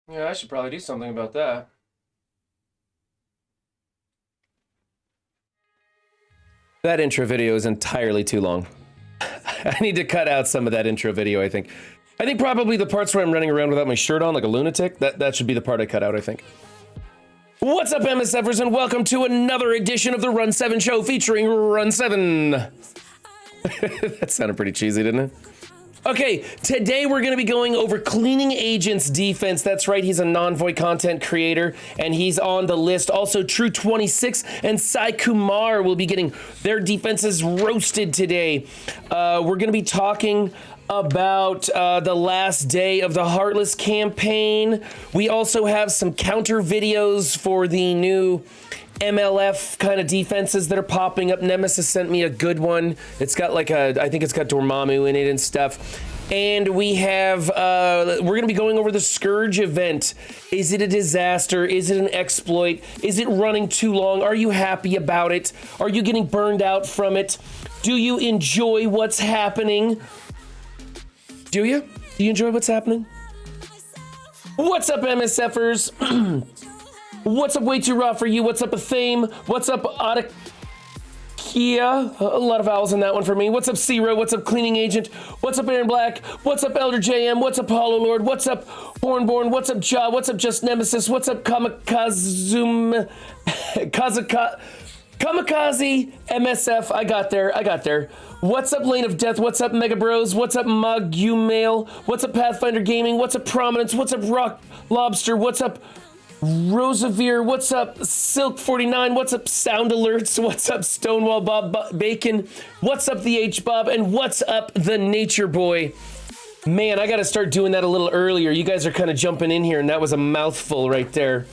Yeah, I should probably do something about that. That intro video is entirely too long. I need to cut out some of that intro video, I think. I think probably the parts where I'm running around without my shirt on like a lunatic, that should be the part I cut out, I think. What's up, MSFers, and welcome to another edition of the Run 7 show featuring Run 7. That sounded pretty cheesy, didn't it? Okay, today we're going to be going over Cleaning Agent's defense. That's right, he's a non-void content creator, and he's on the list. Also, True26 and Sai Kumar will be getting their defenses roasted today. We're going to be talking about the last day of the Heartless campaign. We also have some counter videos for the new MLF kind of defenses that are popping up. Nemesis sent me a good one. It's got like I think it's got Dormammu in it and stuff. And we have, we're going to be going over the Scourge event. Is it a disaster? Is it an exploit? Is it running too long? Are you happy about it? Are you getting burned out from it? Do you enjoy what's happening? Do you? Do you enjoy what's happening? What's up, MSFers? What's up, Way Too Raw for you? What's up, a Thame? What's up, Atakia? A lot of vowels in that one for me. What's up, Zero? What's up, Cleaning Agent? What's up, Aaron Black? What's up, Elder JM? What's up, Hollow Lord? What's up, Hornborn? What's up, Ja? What's up, JustNemesis? What's up, Kamikaze MSF? I got there. What's up, Lane of Death? What's up, Mega Bros? What's up, Magumail? What's up, Pathfinder Gaming? What's up, Prominence? What's up, Rock Lobster? What's up, Rosavere? What's up, Silk49? What's up, Sound Alerts? What's up, Stonewall Bob Bacon? What's up, the H Bob? And what's up, the Nature Boy? Man, I gotta start doing that a little earlier. You guys are kind of jumping in here, and that was a mouthful right there.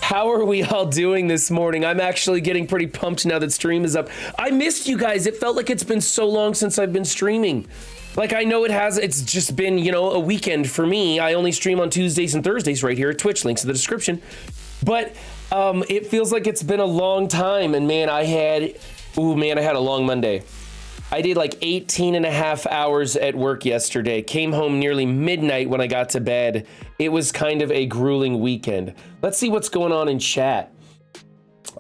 How are we all doing this morning? I'm actually getting pretty pumped now that stream is up. I missed you guys. It felt like it's been so long since I've been streaming. Like, I know it has, it's just been, you know, a weekend for me. I only stream on Tuesdays and Thursdays right here at Twitch, links in the description. But it feels like it's been a long time, and man, I had a long Monday. I did like 18 and a half hours at work yesterday, came home nearly midnight when I got to bed. It was kind of a grueling weekend. Let's see what's going on in chat.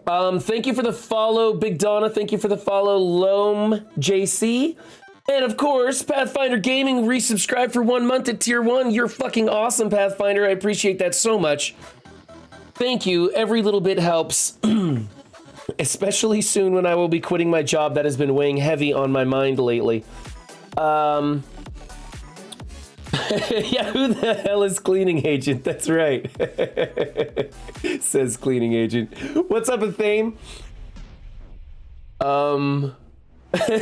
Thank you for the follow, Big Donna. Thank you for the follow, Loam JC. And of course, Pathfinder Gaming resubscribed for 1 month at tier 1. You're fucking awesome, Pathfinder. I appreciate that so much. Thank you. Every little bit helps. Especially soon when I will be quitting my job that has been weighing heavy on my mind lately. Yeah, who the hell is Cleaning Agent? That's right. Says Cleaning Agent. What's up, Athame?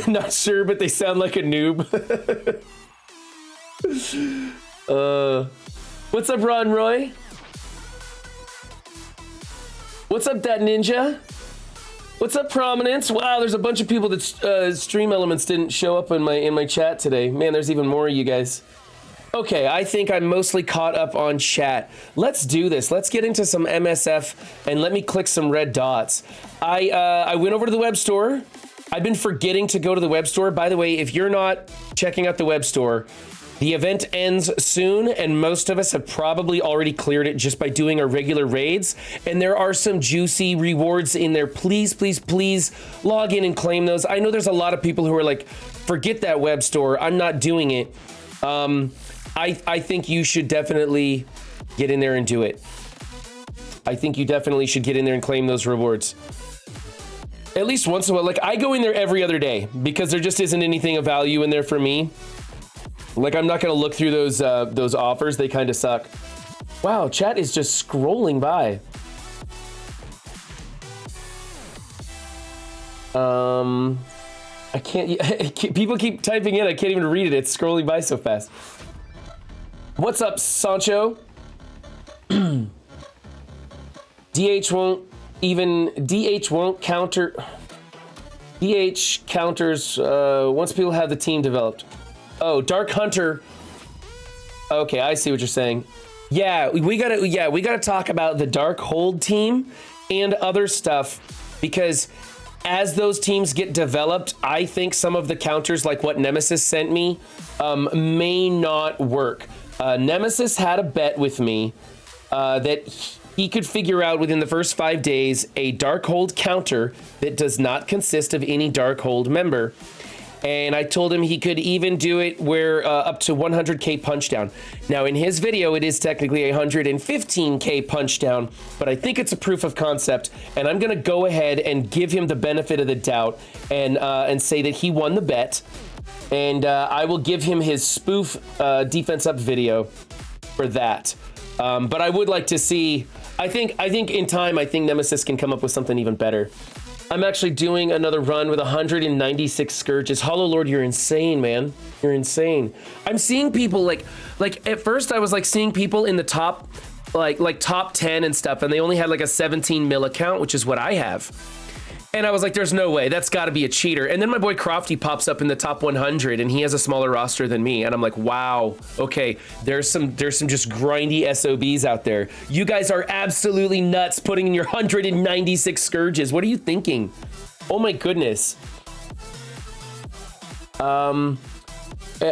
Not sure, but they sound like a noob. What's up, Ron Roy? What's up, that ninja? What's up, Prominence? Wow, there's a bunch of people that Stream Elements didn't show up in my chat today. Man, there's even more of you guys. Okay, I think I'm mostly caught up on chat. Let's do this. Let's get into some MSF and let me click some red dots. I went over to the web store. I've been forgetting to go to the web store. By the way, if you're not checking out the web store, the event ends soon, and most of us have probably already cleared it just by doing our regular raids. And there are some juicy rewards in there. Please, please, please log in and claim those. I know there's a lot of people who are like, forget that web store. I'm not doing it. I think you should definitely get in there and do it. I think you definitely should get in there and claim those rewards. At least once in a while. Like, I go in there every other day because there just isn't anything of value in there for me. Like, I'm not going to look through those offers. They kind of suck. Wow, chat is just scrolling by. I can't, people keep typing in. I can't even read it. It's scrolling by so fast. What's up, Sancho? DH won't counter. DH counters once people have the team developed. Oh, Dark Hunter. Okay, I see what you're saying. Yeah, we gotta talk about the Darkhold team and other stuff, because as those teams get developed, I think some of the counters, like what Nemesis sent me, may not work. Nemesis had a bet with me that he could figure out within the first 5 days a Darkhold counter that does not consist of any Darkhold member. And I told him he could even do it where up to 100k punchdown. Now in his video, it is technically 115k punchdown, but I think it's a proof of concept. And I'm gonna go ahead and give him the benefit of the doubt and say that he won the bet. And I will give him his spoof defense up video for that. But I would like to see, I think in time, I think Nemesis can come up with something even better. I'm actually doing another run with 196 Scourges. Hollow Lord, you're insane, man. You're insane. I'm seeing people like at first I was like seeing people in the top, like top 10 and stuff, and they only had like a 17 mil account, which is what I have. And I was like, there's no way, that's gotta be a cheater. And then my boy Crofty pops up in the top 100 and he has a smaller roster than me. And I'm like, wow, okay, there's some just grindy SOBs out there. You guys are absolutely nuts putting in your 196 Scourges. What are you thinking? Oh my goodness. At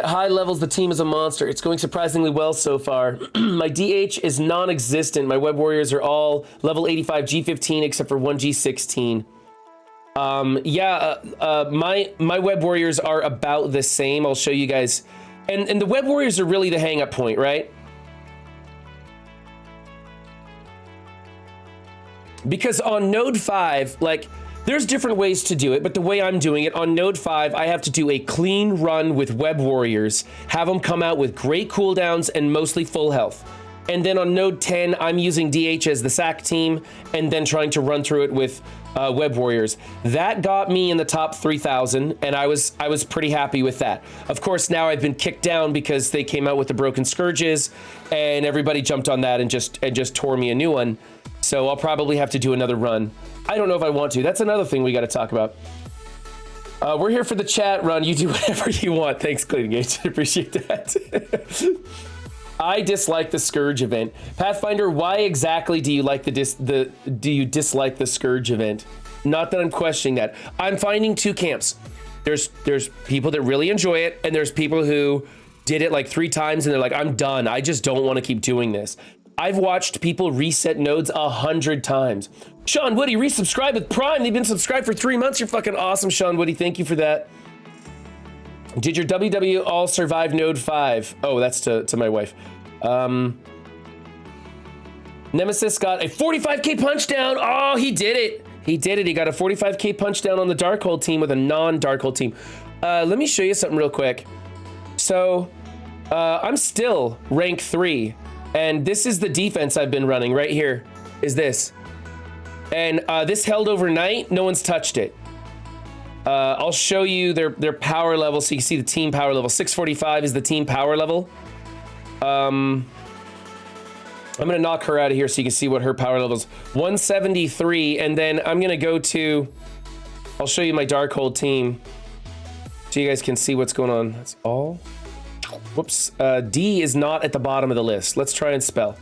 high levels, the team is a monster. It's going surprisingly well so far. My DH is non-existent. My Web Warriors are all level 85 G15 except for one G16. My Web Warriors are about the same. I'll show you guys. And the Web Warriors are really the hang-up point, right? Because on node 5, like, there's different ways to do it, but the way I'm doing it, on node 5, I have to do a clean run with Web Warriors, have them come out with great cooldowns and mostly full health. And then on node 10, I'm using DH as the sack team and then trying to run through it with Web Warriors. That got me in the top 3,000, and I was pretty happy with that. Of course, now I've been kicked down because they came out with the broken Scourges, and everybody jumped on that and just tore me a new one. So I'll probably have to do another run. I don't know if I want to. That's another thing we got to talk about. We're here for the chat run. You do whatever you want. Thanks, Cleaning Gage. Appreciate that. I dislike the Scourge event. Pathfinder, why exactly do you like do you dislike the Scourge event? Not that I'm questioning that. I'm finding two camps. There's people that really enjoy it, and there's people who did it like 3 times and they're like, I'm done. I just don't want to keep doing this. I've watched people reset nodes 100 times. Sean Woody, resubscribe with Prime. They've been subscribed for 3 months. You're fucking awesome, Sean Woody. Thank you for that. Did your WW all survive node 5? Oh, that's to my wife. Nemesis got a 45k punch down. Oh, he did it. He did it. He got a 45k punch down on the Darkhold team with a non-Darkhold team. Let me show you something real quick. So, I'm still rank 3, and this is the defense I've been running right here, is this. And this held overnight. No one's touched it. I'll show you their power level so you can see the team power level. 645 is the team power level. I'm gonna knock her out of here so you can see what her power level is. 173, and then I'm gonna go to, I'll show you my Darkhold team so you guys can see what's going on. That's all. Whoops, D is not at the bottom of the list. Let's try and spell.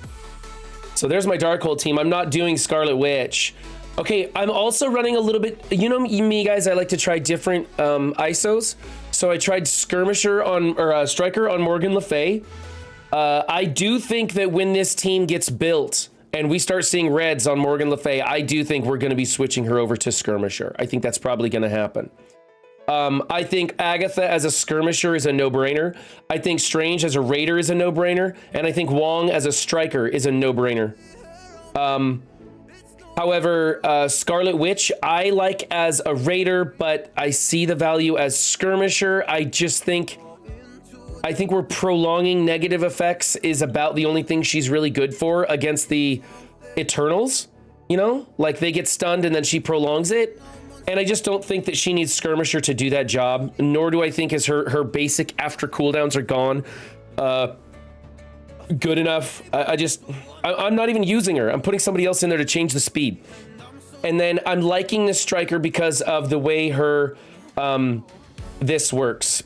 So there's my Darkhold team. I'm not doing Scarlet Witch. Okay, I'm also running a little bit, you know me guys, I like to try different ISOs. So I tried Skirmisher on, or Striker on Morgan Le Fay. I do think that when this team gets built and we start seeing reds on Morgan Le Fay, I do think we're gonna be switching her over to Skirmisher. I think that's probably gonna happen. I think Agatha as a Skirmisher is a no-brainer. I think Strange as a Raider is a no-brainer. And I think Wong as a Striker is a no-brainer. However, Scarlet Witch, I like as a Raider, but I see the value as Skirmisher. I think we're prolonging negative effects is about the only thing she's really good for against the Eternals. You know, like they get stunned and then she prolongs it. And I just don't think that she needs Skirmisher to do that job, nor do I think as her basic after cooldowns are gone, good enough. I'm not even using her. I'm putting somebody else in there to change the speed. And then I'm liking this Striker because of the way her, this works.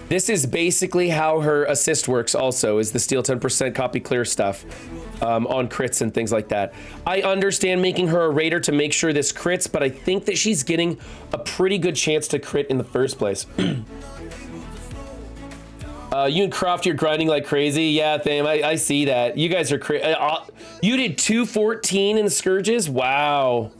This is basically how her assist works also, is the steal 10% copy clear stuff on crits and things like that. I understand making her a Raider to make sure this crits, but I think that she's getting a pretty good chance to crit in the first place. You and Croft, you're grinding like crazy. Yeah, Tham, I see that. You guys are crazy. You did 214 in the Scourges? Wow.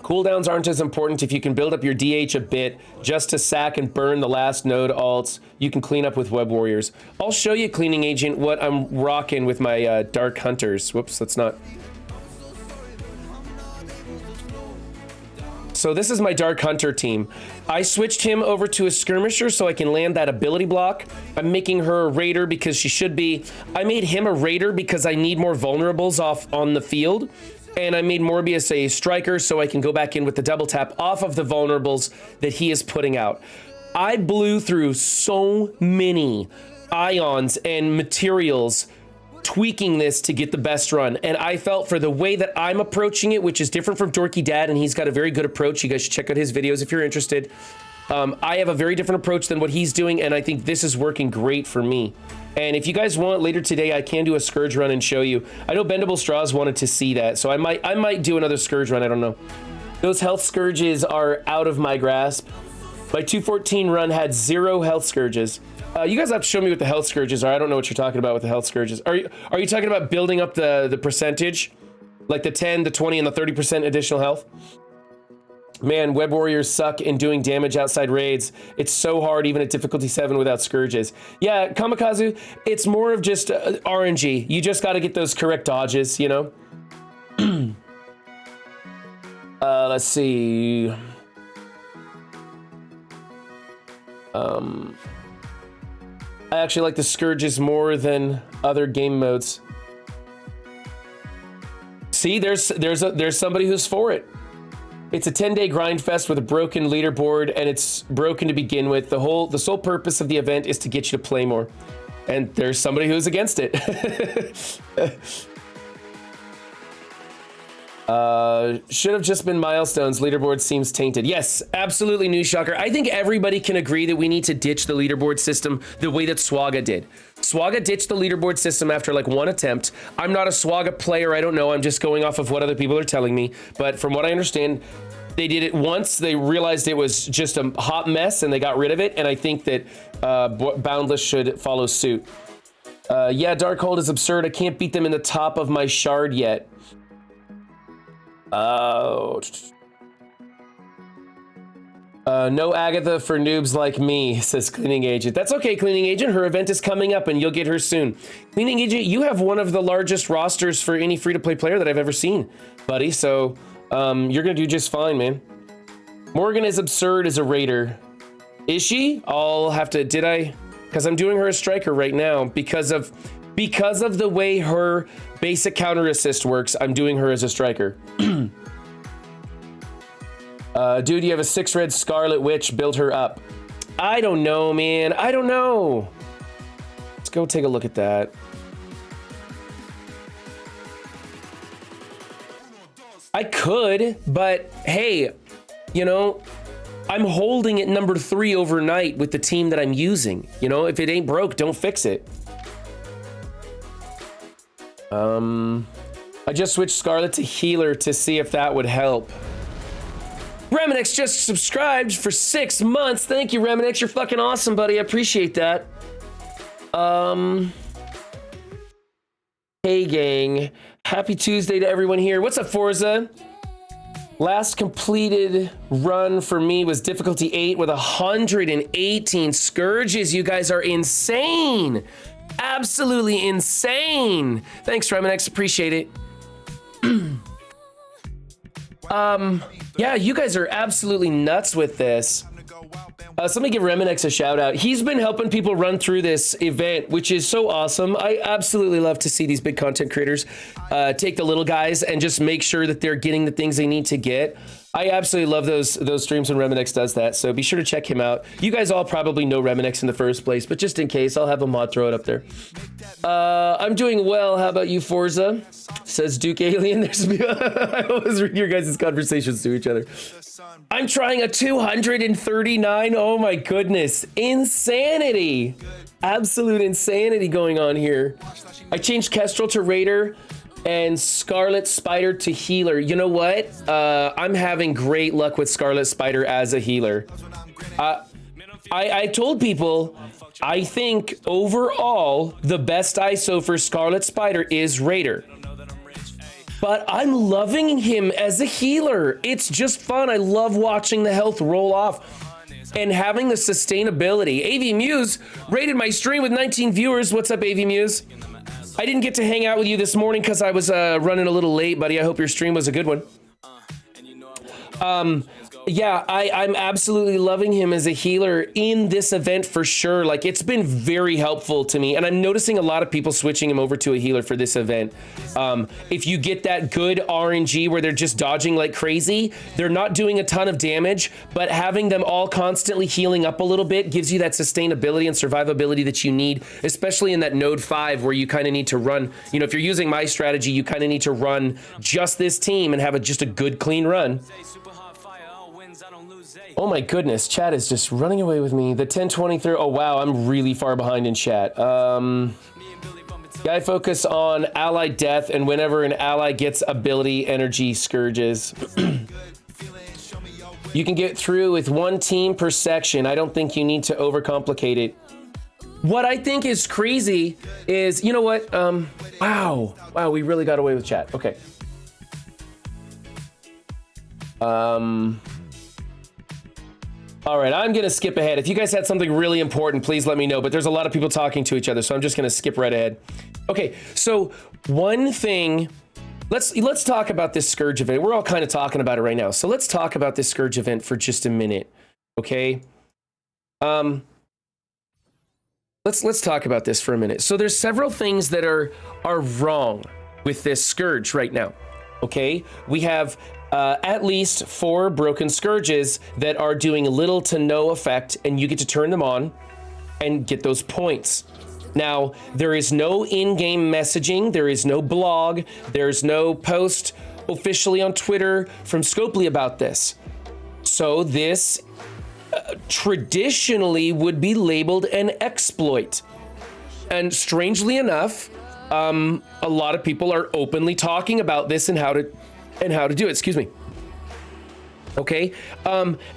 Cooldowns aren't as important if you can build up your DH a bit just to sack and burn the last node alts. You can clean up with Web Warriors. I'll show you, Cleaning Agent, what I'm rocking with my Dark Hunters. Whoops, that's not... So this is my Dark Hunter team. I switched him over to a Skirmisher so I can land that ability block. I'm making her a Raider because she should be. I made him a Raider because I need more vulnerables off on the field. And I made Morbius a Striker so I can go back in with the double tap off of the vulnerables that he is putting out. I blew through so many ions and materials tweaking this to get the best run. And I felt for the way that I'm approaching it, which is different from Dorky Dad, and he's got a very good approach. You guys should check out his videos if you're interested. I have a very different approach than what he's doing, and I think this is working great for me. And if you guys want later today, I can do a Scourge run and show you. I know Bendable Straws wanted to see that, so I might do another Scourge run, I don't know. Those health Scourges are out of my grasp. My 214 run had 0 health Scourges. You guys have to show me what the health Scourges are. I don't know what you're talking about with the health Scourges. Are you talking about building up the percentage? Like the 10, the 20, and the 30% additional health? Man, Web Warriors suck in doing damage outside raids. It's so hard, even at difficulty 7 without Scourges. Yeah, Kamikaze, it's more of just RNG. You just got to get those correct dodges, you know? Let's see. I actually like the Scourges more than other game modes. See, there's somebody who's for it. It's a 10-day grind fest with a broken leaderboard, and it's broken to begin with. The sole purpose of the event is to get you to play more. And there's somebody who's against it. Should have just been milestones. Leaderboard seems tainted. Yes, absolutely, News Shocker. I think everybody can agree that we need to ditch the leaderboard system the way that Swaga did. Swaga ditched the leaderboard system after like 1 attempt. I'm not a Swaga player. I don't know. I'm just going off of what other people are telling me. But from what I understand, they did it once. They realized it was just a hot mess and they got rid of it. And I think that Boundless should follow suit. Yeah, Darkhold is absurd. I can't beat them in the top of my shard yet. No Agatha for noobs like me, says Cleaning Agent. That's okay, Cleaning Agent. Her event is coming up and you'll get her soon. Cleaning Agent, you have one of the largest rosters for any free-to-play player that I've ever seen, buddy. So you're gonna do just fine, man. Morgan is absurd as a raider. Is she? I'll have to, because I'm doing her a striker right now because of the way her basic counter assist works. I'm doing her as a striker. Dude, you have a 6 red Scarlet Witch. Build her up. I don't know, man. I don't know. Let's go take a look at that. I could, but hey, you know, I'm holding it number 3 overnight with the team that I'm using. You know, if it ain't broke, don't fix it. I just switched Scarlet to healer to see if that would help. Reminix just subscribed for 6 months. Thank you, Reminix. You're fucking awesome, buddy. I appreciate that. Hey, gang. Happy Tuesday to everyone here. What's up, Forza? Last completed run for me was difficulty 8 with 118 Scourges. You guys are insane. Absolutely insane. Thanks, Reminix. Appreciate it. Yeah, you guys are absolutely nuts with this. So let me give Reminix a shout out. He's been helping people run through this event, which is so awesome. I absolutely love to see these big content creators take the little guys and just make sure that they're getting the things they need to get. I absolutely love those streams when Reminix does that, so be sure to check him out. You guys all probably know Reminix in the first place, but just in case, I'll have a mod throw it up there. I'm doing well. How about you, Forza? Says Duke Alien. I always read your guys' conversations to each other. I'm trying a 239. Oh my goodness. Insanity. Absolute insanity going on here. I changed Kestrel to Raider. and Scarlet Spider to healer. You know what? I'm having great luck with Scarlet Spider as a healer. I told people, I think overall, the best ISO for Scarlet Spider is Raider. But I'm loving him as a healer. It's just fun. I love watching the health roll off and having the sustainability. AV Muse rated my stream with 19 viewers. What's up, AV Muse? I didn't get to hang out with you this morning because I was running a little late, buddy. I hope your stream was a good one. Yeah, I'm absolutely loving him as a healer in this event for sure. Like, it's been very helpful to me, and I'm noticing a lot of people switching him over to a healer for this event. If you get that good RNG where they're just dodging like crazy, they're not doing a ton of damage, but having them all constantly healing up a little bit gives you that sustainability and survivability that you need, especially in that node 5 where you kind of need to run, you know, if you're using my strategy, you kind of need to run just this team and have just a good, clean run. Oh my goodness, chat is just running away with me. The 1023, oh wow, I'm really far behind in chat. Guy focus on ally death and whenever an ally gets ability energy scourges. You can get through with one team per section. I don't think you need to overcomplicate it. What I think is crazy is, you know what? Wow, we really got away with chat. Okay. All right, I'm gonna skip ahead. If you guys had something really important, please let me know, but there's a lot of people talking to each other, so I'm just gonna skip right ahead. Okay, so one thing, let's talk about this Scourge event. We're all kind of talking about it right now, so let's talk about this Scourge event for just a minute, okay? Let's talk about this for a minute. So there's several things that are wrong with this Scourge right now, okay? We have at least 4 broken Scourges that are doing little to no effect, and you get to turn them on and get those points. Now, there is no in-game messaging, there is no blog, there's no post officially on Twitter from Scopely about this. So this traditionally would be labeled an exploit. And strangely enough, a lot of people are openly talking about this and how to do it, excuse me. Okay,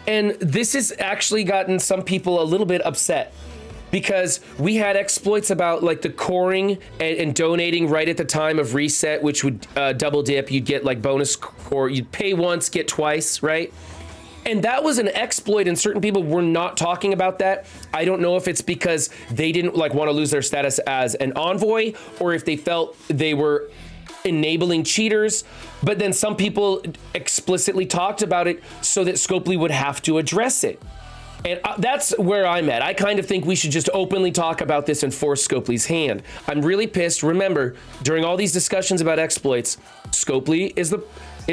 and this has actually gotten some people a little bit upset because we had exploits about like the coring and donating right at the time of reset, which would double dip. You'd get like bonus core, you'd pay once, get twice, right? And that was an exploit, and certain people were not talking about that. I don't know if it's because they didn't like want to lose their status as an envoy, or if they felt they were enabling cheaters, but then some people explicitly talked about it so that Scopely would have to address it. And that's where I'm at. I kind of think we should just openly talk about this and force Scopely's hand. I'm really pissed. Remember, during all these discussions about exploits, Scopely is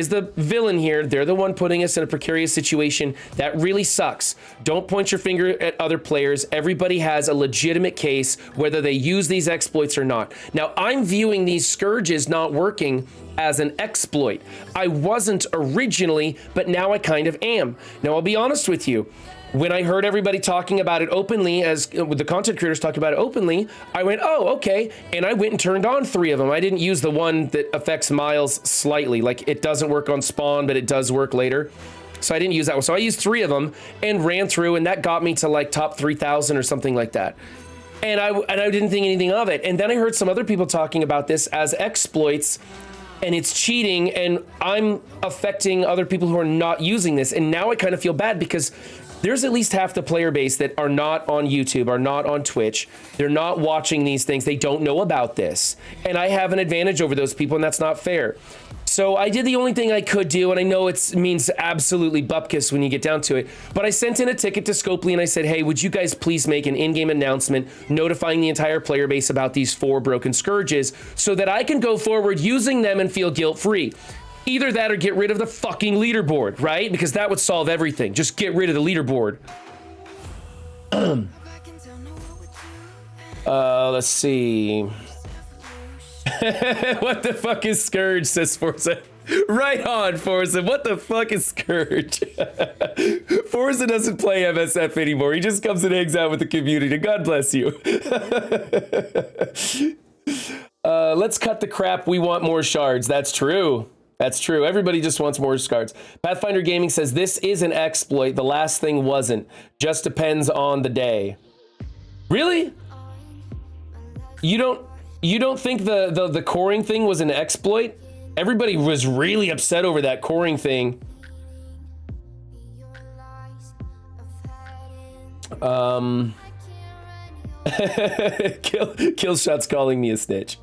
the villain here. They're the one putting us in a precarious situation. That really sucks. Don't point your finger at other players. Everybody has a legitimate case, whether they use these exploits or not. Now, I'm viewing these Scourges not working as an exploit. I wasn't originally, but now I kind of am. Now, I'll be honest with you. When I heard everybody talking about it openly, as with the content creators talking about it openly, I went, oh, okay. And I went and turned on 3 of them. I didn't use the one that affects Miles slightly. Like, it doesn't work on spawn, but it does work later. So I didn't use that one. So I used 3 of them and ran through, and that got me to like top 3,000 or something like that. And I didn't think anything of it. And then I heard some other people talking about this as exploits, and it's cheating, and I'm affecting other people who are not using this. And now I kind of feel bad because there's at least half the player base that are not on YouTube, are not on Twitch. They're not watching these things. They don't know about this. And I have an advantage over those people, and that's not fair. So I did the only thing I could do, and I know it means absolutely bupkis when you get down to it, but I sent in a ticket to Scopely and I said, hey, would you guys please make an in-game announcement notifying the entire player base about these 4 broken Scourges so that I can go forward using them and feel guilt-free. Either that or get rid of the fucking leaderboard, right? Because that would solve everything. Just get rid of the leaderboard. Let's see. What the fuck is Scourge, says Forza. Right on, Forza. What the fuck is Scourge? Forza doesn't play MSF anymore. He just comes and hangs out with the community. God bless you. Let's cut the crap. We want more shards. That's true. That's true. Everybody just wants more shards. Pathfinder Gaming says this is an exploit. The last thing wasn't. Just depends on the day. Really? You don't think the coring thing was an exploit? Everybody was really upset over that coring thing. Killshot's calling me a snitch.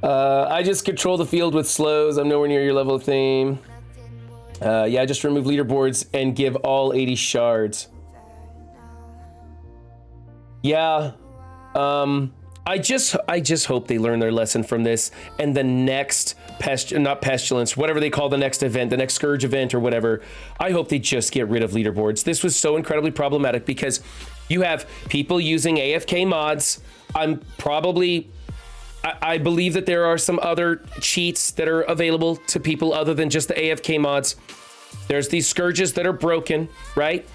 I just control the field with slows. I'm nowhere near your level of fame. Yeah, just remove leaderboards and give all 80 shards. Yeah. I just hope they learn their lesson from this, and the next not pestilence, whatever they call the next event, the next Scourge event or whatever. I hope they just get rid of leaderboards. This was so incredibly problematic because you have people using AFK mods. I believe that there are some other cheats that are available to people other than just the AFK mods. There's these Scourges that are broken, right?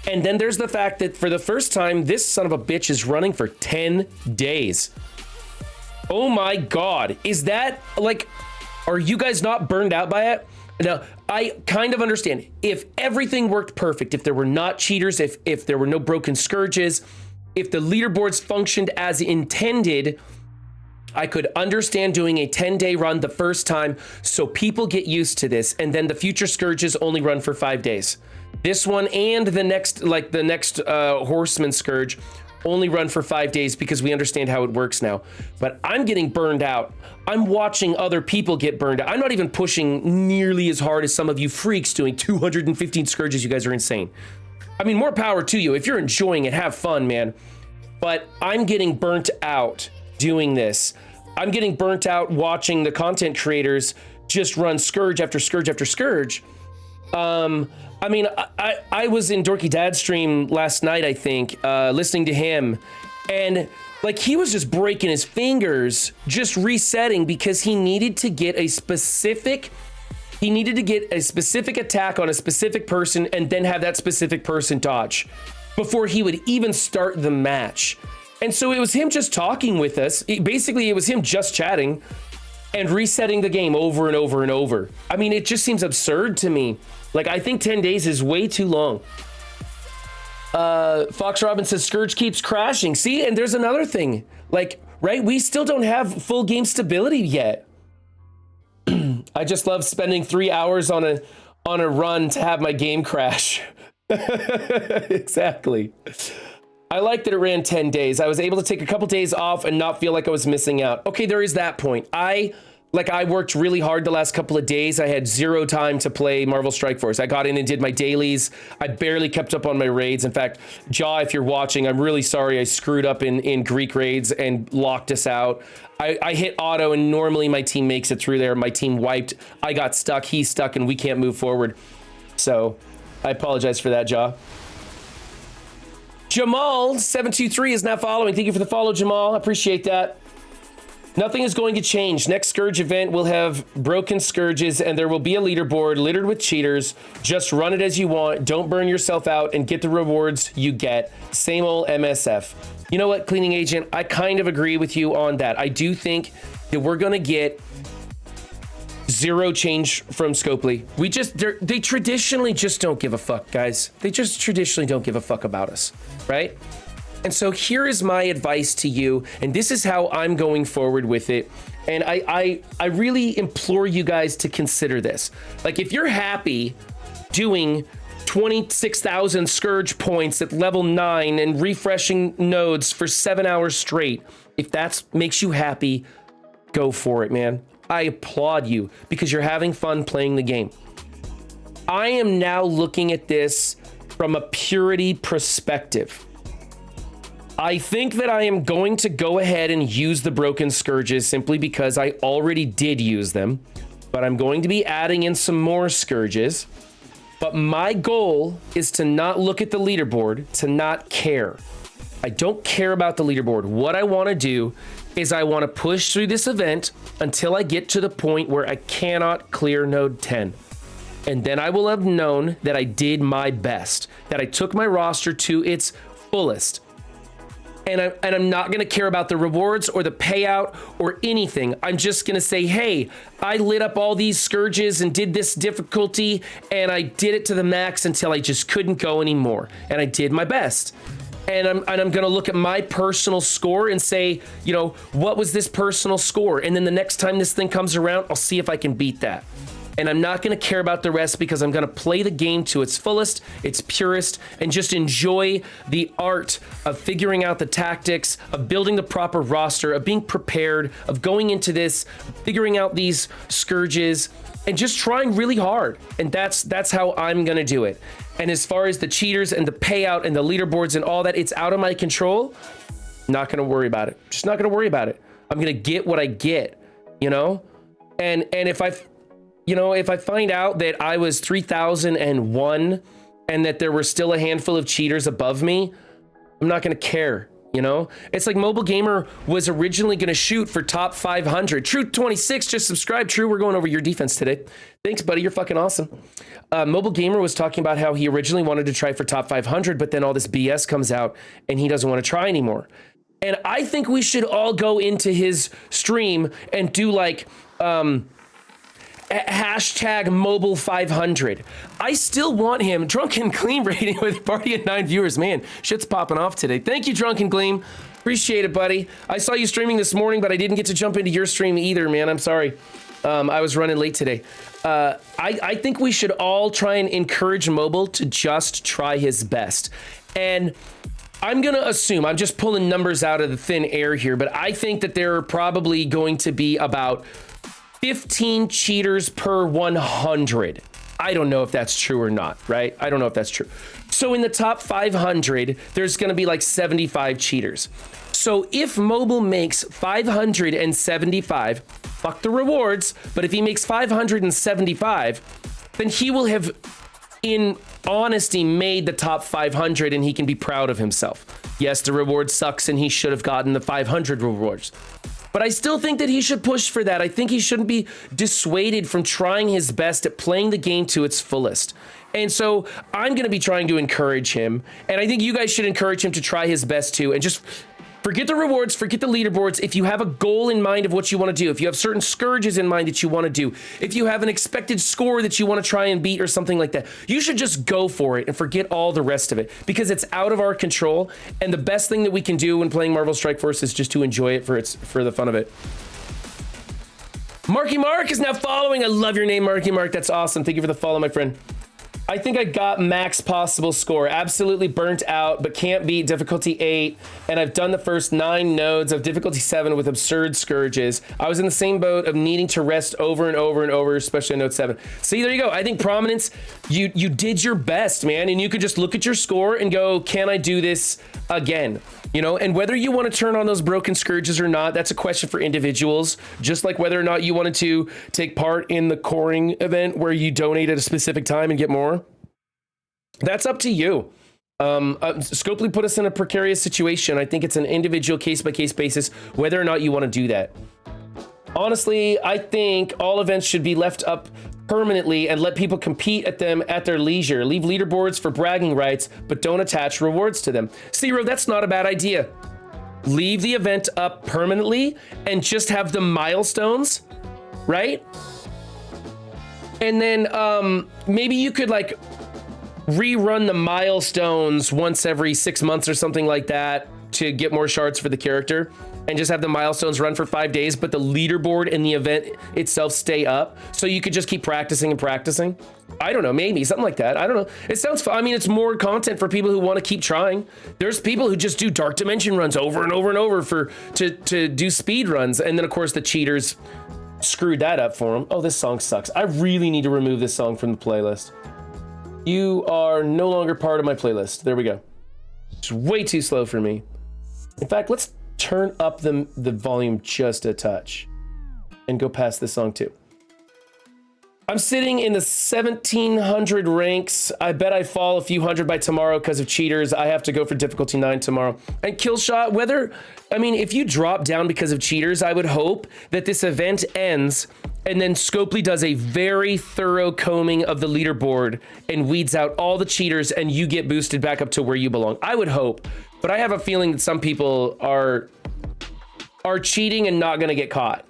And then there's the fact that for the first time, this son of a bitch is running for 10 days. Oh my God. Is that like, are you guys not burned out by it? Now, I kind of understand if everything worked perfect, if there were not cheaters, if there were no broken Scourges, if the leaderboards functioned as intended, I could understand doing a 10-day run the first time so people get used to this, and then the future Scourges only run for 5 days. This one and the next Horseman Scourge only run for 5 days because we understand how it works now. But I'm getting burned out. I'm watching other people get burned out. I'm not even pushing nearly as hard as some of you freaks doing 215 Scourges. You guys are insane. I mean, more power to you. If you're enjoying it, have fun, man. But I'm getting burnt out doing this. I'm getting burnt out watching the content creators just run Scourge after Scourge after Scourge. I mean, I was in Dorky Dad's stream last night, I think, listening to him, and like he was just breaking his fingers, just resetting because he needed to get a specific attack on a specific person and then have that specific person dodge before he would even start the match. And so it was him just talking with us. Basically, it was him just chatting and resetting the game over and over and over. I mean, it just seems absurd to me. Like, I think 10 days is way too long. Fox Robin says Scourge keeps crashing. See, and there's another thing. Like, right, we still don't have full game stability yet. I just love spending 3 hours on a run to have my game crash. Exactly. I like that it ran 10 days. I was able to take a couple days off and not feel like I was missing out. Okay, there is that point. I worked really hard the last couple of days. I had 0 time to play Marvel Strike Force. I got in and did my dailies. I barely kept up on my raids. In fact, Jaw, if you're watching, I'm really sorry I screwed up in Greek raids and locked us out. I hit auto and normally my team makes it through there. My team wiped. I got stuck, he's stuck, and we can't move forward. So I apologize for that, Jaw. Jamal723 is now following. Thank you for the follow, Jamal. I appreciate that. Nothing is going to change. Next Scourge event will have broken Scourges and there will be a leaderboard littered with cheaters. Just run it as you want. Don't burn yourself out and get the rewards you get. Same old MSF. You know what, Cleaning Agent? I kind of agree with you on that. I do think that we're going to get 0 change from Scopely. They traditionally just don't give a fuck, guys. They just traditionally don't give a fuck about us, right? And so here is my advice to you, and this is how I'm going forward with it. And I really implore you guys to consider this. Like, if you're happy doing 26,000 Scourge points at level 9 and refreshing nodes for 7 hours straight, if that makes you happy, go for it, man. I applaud you because you're having fun playing the game. I am now looking at this from a purity perspective. I think that I am going to go ahead and use the broken Scourges simply because I already did use them, but I'm going to be adding in some more Scourges. But my goal is to not look at the leaderboard, to not care. I don't care about the leaderboard. What I want to do is I want to push through this event until I get to the point where I cannot clear node 10. And then I will have known that I did my best, that I took my roster to its fullest. and I'm not going to care about the rewards or the payout or anything. I'm just going to say, hey, I lit up all these scourges and did this difficulty, and I did it to the max until I just couldn't go anymore, and I did my best. And I'm going to look at my personal score and say, you know, what was this personal score? And then the next time this thing comes around, I'll see if I can beat that. And I'm not going to care about the rest because I'm going to play the game to its fullest, its purest, and just enjoy the art of figuring out the tactics, of building the proper roster, of being prepared, of going into this, figuring out these scourges, and just trying really hard. And that's how I'm going to do it. And as far as the cheaters and the payout and the leaderboards and all that, it's out of my control. Not going to worry about it. Just not going to worry about it. I'm going to get what I get, you know? And if I find out that I was 3001 and that there were still a handful of cheaters above me, I'm not going to care, you know? It's like Mobile Gamer was originally going to shoot for top 500. True26 just subscribed. True, we're going over your defense today. Thanks, buddy. You're fucking awesome. Mobile Gamer was talking about how he originally wanted to try for top 500, but then all this BS comes out and he doesn't want to try anymore. And I think we should all go into his stream and do like, hashtag mobile 500. I still want him. Drunken Gleam rating with party at 9 viewers. Man, shit's popping off today. Thank you, Drunken Gleam. Appreciate it, buddy. I saw you streaming this morning, but I didn't get to jump into your stream either, man. I'm sorry. I was running late today. I think we should all try and encourage Mobile to just try his best. And I'm going to assume, I'm just pulling numbers out of the thin air here, but I think that there are probably going to be about 15 cheaters per 100. I don't know if that's true or not, right? I don't know if that's true. So in the top 500, there's going to be like 75 cheaters. So if Mobile makes 575, fuck the rewards, but if he makes 575, then he will have, in honesty, made the top 500 and he can be proud of himself. Yes, the reward sucks and he should have gotten the 500 rewards. But I still think that he should push for that. I think he shouldn't be dissuaded from trying his best at playing the game to its fullest. And so I'm going to be trying to encourage him. And I think you guys should encourage him to try his best too. And just forget the rewards, forget the leaderboards. If you have a goal in mind of what you want to do, if you have certain scourges in mind that you want to do, if you have an expected score that you want to try and beat or something like that, you should just go for it and forget all the rest of it because it's out of our control. And the best thing that we can do when playing Marvel Strike Force is just to enjoy it for the fun of it. Marky Mark is now following. I love your name, Marky Mark. That's awesome. Thank you for the follow, my friend. I think I got max possible score. Absolutely burnt out, but can't beat difficulty 8. And I've done the first 9 nodes of difficulty 7 with absurd scourges. I was in the same boat of needing to rest over and over and over, especially on node 7. See, there you go. I think Prominence, you did your best, man. And you could just look at your score and go, can I do this again? You know, and whether you want to turn on those broken scourges or not, that's a question for individuals. Just like whether or not you wanted to take part in the coring event where you donate at a specific time and get more. That's up to you. Scopely put us in a precarious situation. I think it's an individual case-by-case basis, whether or not you want to do that. Honestly, I think all events should be left up permanently and let people compete at them at their leisure. Leave leaderboards for bragging rights, but don't attach rewards to them. Zero, that's not a bad idea. Leave the event up permanently and just have the milestones, right? And then maybe you could like rerun the milestones once every 6 months or something like that to get more shards for the character, and just have the milestones run for 5 days, but the leaderboard and the event itself stay up, so you could just keep practicing and practicing. I don't know, maybe something like that. I don't know. It sounds fun. I mean, it's more content for people who want to keep trying. There's people who just do Dark Dimension runs over and over and over to do speed runs, and then of course the cheaters screwed that up for them. Oh, this song sucks. I really need to remove this song from the playlist. You are no longer part of my playlist. There we go. It's way too slow for me. In fact, let's turn up the volume just a touch and go past this song too. I'm sitting in the 1700 ranks. I bet I fall a few hundred by tomorrow because of cheaters. I have to go for difficulty 9 tomorrow. And Killshot, if you drop down because of cheaters, I would hope that this event ends And then Scopely does a very thorough combing of the leaderboard and weeds out all the cheaters, and you get boosted back up to where you belong. I would hope, but I have a feeling that some people are cheating and not gonna get caught.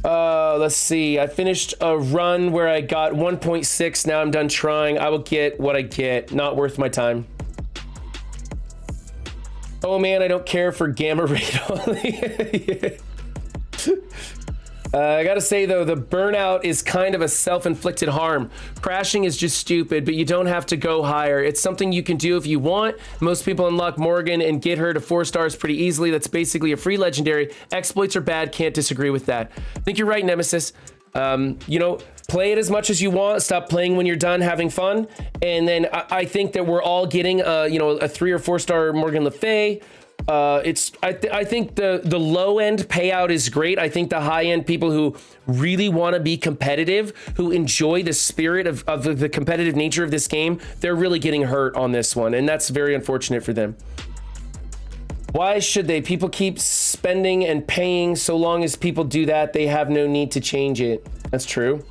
Let's see. I finished a run where I got 1.6. Now I'm done trying. I will get what I get. Not worth my time. Oh man, I don't care for gamma rate only. I gotta say though, the burnout is kind of a self-inflicted harm. Crashing is just stupid, but you don't have to go higher. It's something you can do if you want. Most people unlock Morgan and get her to 4 stars pretty easily. That's basically a free legendary. Exploits are bad, can't disagree with that. I think you're right, Nemesis. You know, play it as much as you want. Stop playing when you're done having fun. And then I think that we're all getting, you know, a 3 or 4 star Morgan Le Fay. I think the low end payout is great. I think the high end people who really want to be competitive, who enjoy the spirit of the competitive nature of this game, they're really getting hurt on this one, and that's very unfortunate for them. Why should they? People keep spending and paying. So long as people do that, they have no need to change it. That's true.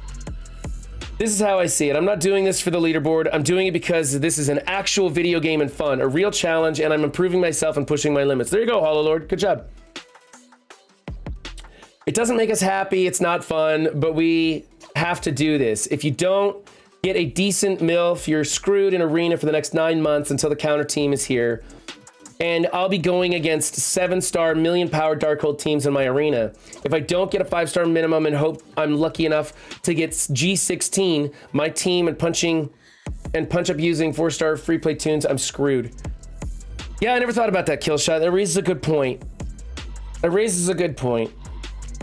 This is how I see it. I'm not doing this for the leaderboard. I'm doing it because this is an actual video game and fun, a real challenge, and I'm improving myself and pushing my limits. There you go, Hollow Lord. Good job. It doesn't make us happy. It's not fun, but we have to do this. If you don't get a decent MILF, you're screwed in Arena for the next 9 months until the counter team is here. And I'll be going against 7-star million-powered Darkhold teams in my arena. If I don't get a 5-star minimum and hope I'm lucky enough to get G16, my team and punch up using 4-star free play tunes, I'm screwed. Yeah, I never thought about that, Killshot. That raises a good point.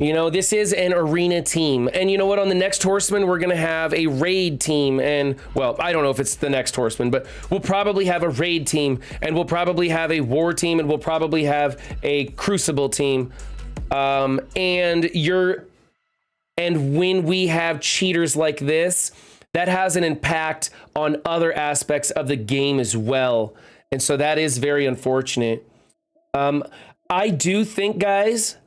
You know, this is an arena team. And you know what? On the next Horseman, we're going to have a raid team. And, well, I don't know if it's the next Horseman, but we'll probably have a raid team. And we'll probably have a war team. And we'll probably have a Crucible team. And when we have cheaters like this, that has an impact on other aspects of the game as well. And so that is very unfortunate. I do think, guys...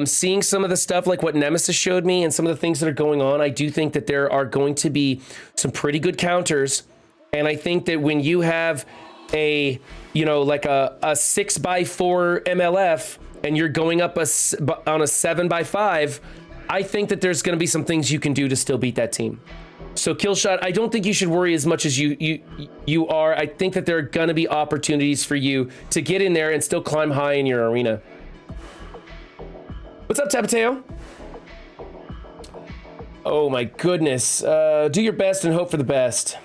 seeing some of the stuff like what Nemesis showed me and some of the things that are going on, I do think that there are going to be some pretty good counters. And I think that when you have a, you know, like a 6x4 MLF and you're going up on a 7x5, I think that there's going to be some things you can do to still beat that team. So Killshot, I don't think you should worry as much as you are. I think that there are going to be opportunities for you to get in there and still climb high in your arena. What's up, Tapateo? Oh my goodness. Do your best and hope for the best.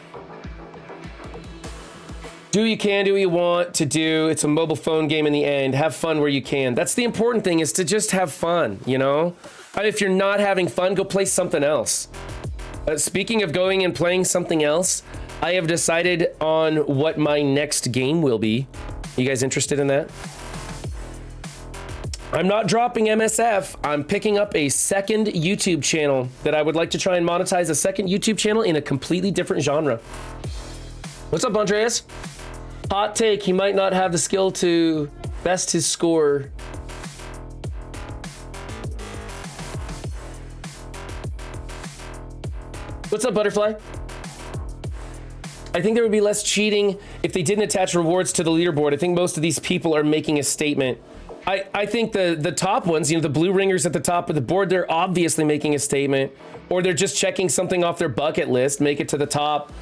Do what you can, do what you want to do. It's a mobile phone game in the end. Have fun where you can. That's the important thing, is to just have fun, you know? If you're not having fun, go play something else. Speaking of going and playing something else, I have decided on what my next game will be. You guys interested in that? I'm not dropping MSF. I'm picking up a second YouTube channel that I would like to try and monetize, a second YouTube channel in a completely different genre. What's up, Andreas? Hot take, he might not have the skill to best his score. What's up, Butterfly? I think there would be less cheating if they didn't attach rewards to the leaderboard. I think most of these people are making a statement. I think the top ones, you know, the blue ringers at the top of the board, they're obviously making a statement, or they're just checking something off their bucket list, make it to the top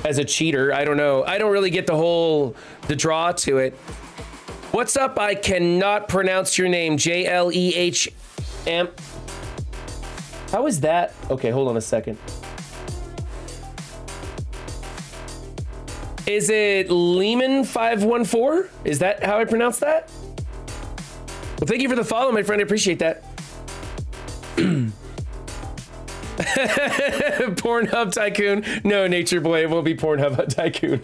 as a cheater. I don't know. I don't really get the draw to it. What's up? I cannot pronounce your name. JLEHM. How is that? Okay, hold on a second. Is it Lehman514? Is that how I pronounce that? Well, thank you for the follow, my friend. I appreciate that. Pornhub Tycoon. No, Nature Boy, it won't be Pornhub Tycoon.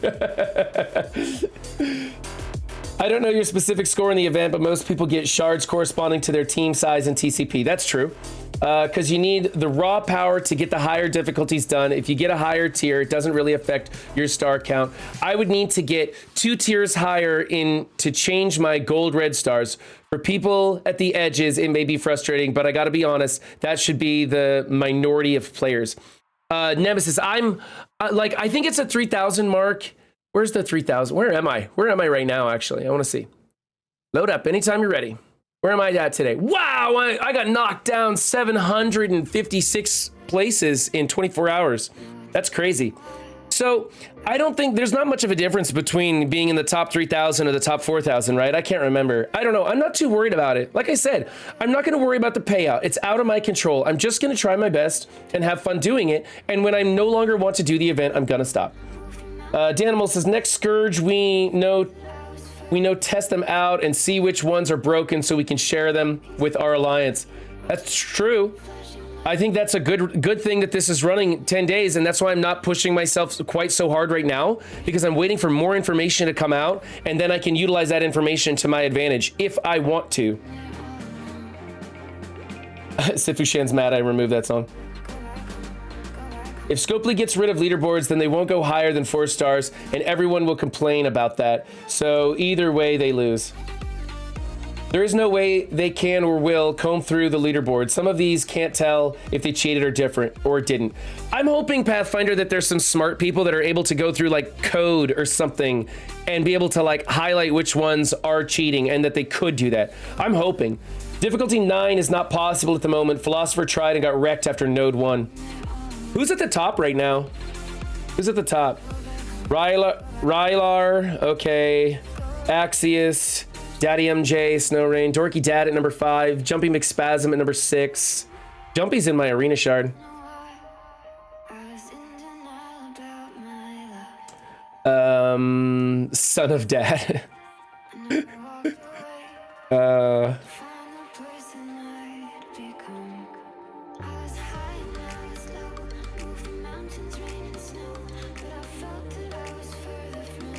I don't know your specific score in the event, but most people get shards corresponding to their team size and TCP. That's true. because you need the raw power to get the higher difficulties done. If you get a higher tier, it doesn't really affect your star count. I would need to get 2 tiers higher in to change my gold red stars. For people at the edges, it may be frustrating, but I got to be honest, that should be the minority of players. Nemesis, I'm like, I think it's a 3,000 mark. Where's the 3,000? Where am I? Where am I right now, actually? I want to see. Load up anytime you're ready. Where am I at today? Wow, I got knocked down 756 places in 24 hours. That's crazy. So I don't think there's not much of a difference between being in the top 3,000 or the top 4,000, right? I can't remember. I don't know. I'm not too worried about it. Like I said, I'm not going to worry about the payout. It's out of my control. I'm just going to try my best and have fun doing it. And when I no longer want to do the event, I'm going to stop. Danimal says, next Scourge, we know test them out and see which ones are broken so we can share them with our alliance. That's true. I think that's a good thing that this is running 10 days, and that's why I'm not pushing myself quite so hard right now, because I'm waiting for more information to come out, and then I can utilize that information to my advantage if I want to. Sifu Shan's mad I removed that song. If Scopely gets rid of leaderboards, then they won't go higher than 4 stars, and everyone will complain about that. So either way, they lose. There is no way they can or will comb through the leaderboard. Some of these can't tell if they cheated or different or didn't. I'm hoping, Pathfinder, that there's some smart people that are able to go through like code or something and be able to like highlight which ones are cheating, and that they could do that. I'm hoping. Difficulty 9 is not possible at the moment. Philosopher tried and got wrecked after node 1. Who's at the top right now? Who's at the top? Rylar, okay. Axius, Daddy MJ, Snow Rain, Dorky Dad at number 5, Jumpy McSpasm at number 6. Jumpy's in my arena shard. Son of Dad.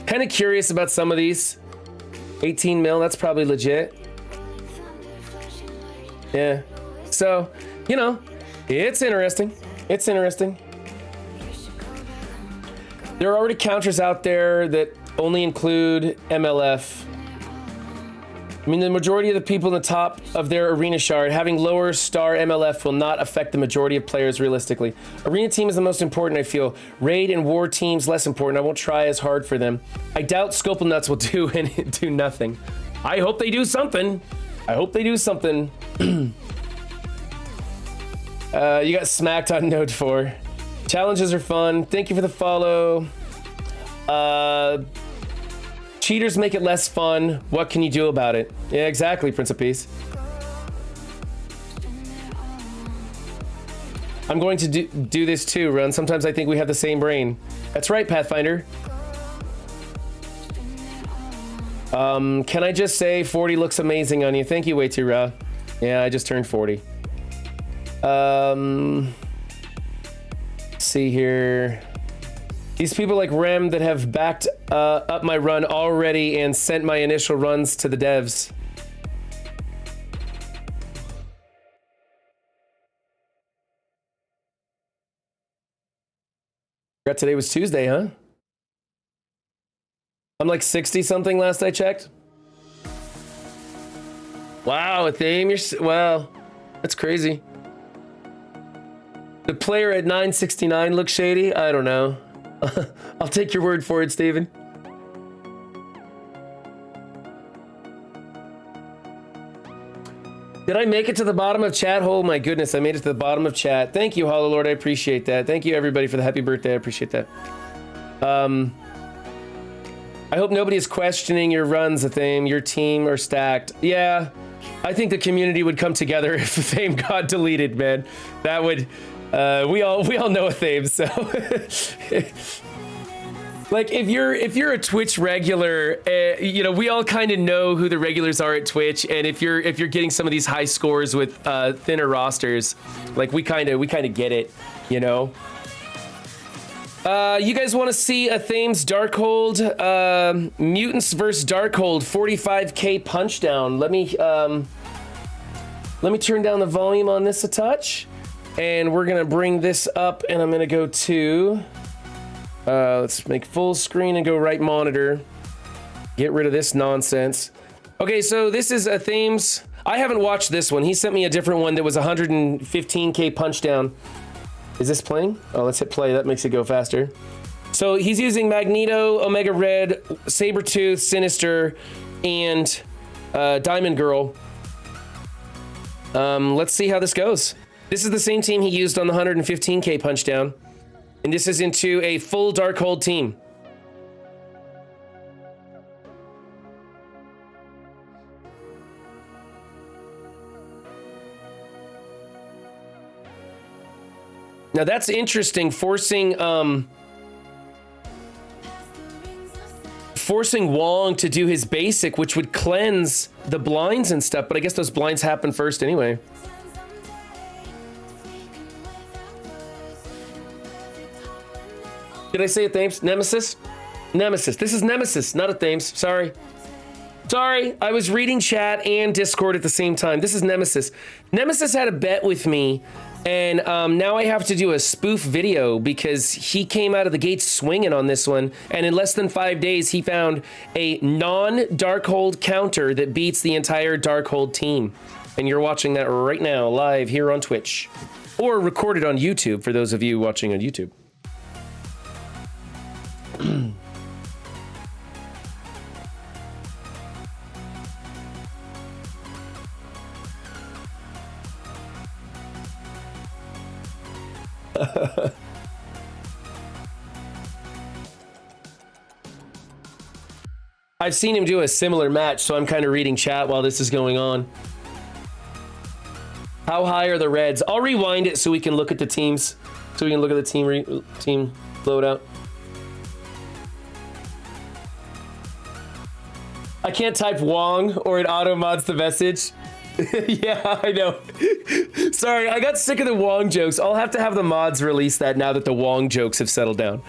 Kind of curious about some of these. 18 mil, that's probably legit. Yeah. So, you know, it's interesting. It's interesting. There are already counters out there that only include MLF. I mean, the majority of the people in the top of their arena shard having lower star MLF will not affect the majority of players realistically. Arena team is the most important, I feel. Raid and war teams less important. I won't try as hard for them. I doubt Scopel Nuts will do nothing. I hope they do something. I hope they do something. You got smacked on Node 4. Challenges are fun. Thank you for the follow. Cheaters make it less fun. What can you do about it? Yeah, exactly, Prince of Peace. I'm going to do this too, Run. Sometimes I think we have the same brain. That's right, Pathfinder. Can I just say 40 looks amazing on you? Thank you, way too raw. Yeah, I just turned 40. Let's see here. These people like Rem that have backed up my run already and sent my initial runs to the devs. Forgot today was Tuesday, huh? I'm like 60 something last I checked. Wow, a theme, wow, that's crazy. The player at 969 looks shady. I don't know. I'll take your word for it, Steven. Did I make it to the bottom of chat? Oh my goodness, I made it to the bottom of chat. Thank you, Hollow Lord. I appreciate that. Thank you, everybody, for the happy birthday. I appreciate that. I hope nobody is questioning your runs, Athame. Your team are stacked. Yeah, I think the community would come together if Athame got deleted, man. That would... we all know Athame, so like if you're a Twitch regular, you know, we all kind of know who the regulars are at Twitch, and if you're getting some of these high scores with thinner rosters, like we kind of get it, you know. You guys want to see Athame's Darkhold, Mutants versus Darkhold 45k punchdown? Let me Let me turn down the volume on this a touch. And we're gonna bring this up and I'm gonna go to, let's make full screen and go right monitor. Get rid of this nonsense. Okay, so this is a Thames. I haven't watched this one. He sent me a different one that was 115K punch down. Is this playing? Oh, let's hit play. That makes it go faster. So he's using Magneto, Omega Red, Sabretooth, Sinister, and Diamond Girl. Let's see how this goes. This is the same team he used on the 115K punch down. And this is into a full Darkhold team. Now that's interesting, forcing Wong to do his basic, which would cleanse the blinds and stuff, but I guess those blinds happen first anyway. Did I say a Thames? Nemesis? Nemesis. This is Nemesis, not a Thames. Sorry. Sorry, I was reading chat and Discord at the same time. This is Nemesis. Nemesis had a bet with me, and now I have to do a spoof video because he came out of the gates swinging on this one, and in less than 5 days, he found a non-Darkhold counter that beats the entire Darkhold team. And you're watching that right now, live here on Twitch. Or recorded on YouTube, for those of you watching on YouTube. I've seen him do a similar match, so I'm kind of reading chat while this is going on. How high are the Reds? I'll rewind it so we can look at the teams, so we can look at the team loadout. I can't type Wong or it auto mods the message. Yeah, I know. Sorry, I got sick of the Wong jokes. I'll have to have the mods release that now that the Wong jokes have settled down.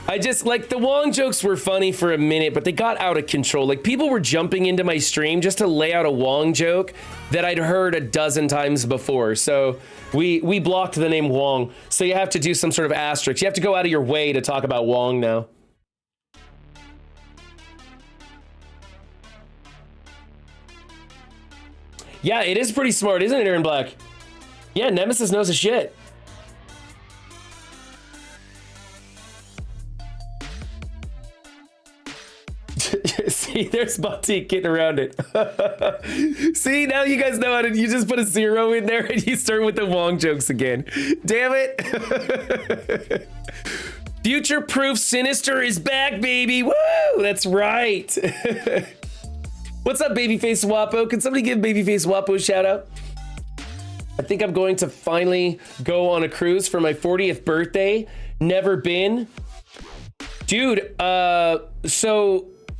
I just, like, the Wong jokes were funny for a minute, but they got out of control. Like, people were jumping into my stream just to lay out a Wong joke that I'd heard a dozen times before. So we blocked the name Wong. So you have to do some sort of asterisk. You have to go out of your way to talk about Wong now. Yeah, it is pretty smart, isn't it, Aaron Black? Yeah, Nemesis knows his shit. See, there's Batik getting around it. See, now you guys know how to, you just put a 0 in there and you start with the Wong jokes again. Damn it. Future-proof Sinister is back, baby. Woo, that's right. What's up, Babyface Wapo? Can somebody give Babyface Wapo a shout out? I think I'm going to finally go on a cruise for my 40th birthday. Never been. Dude,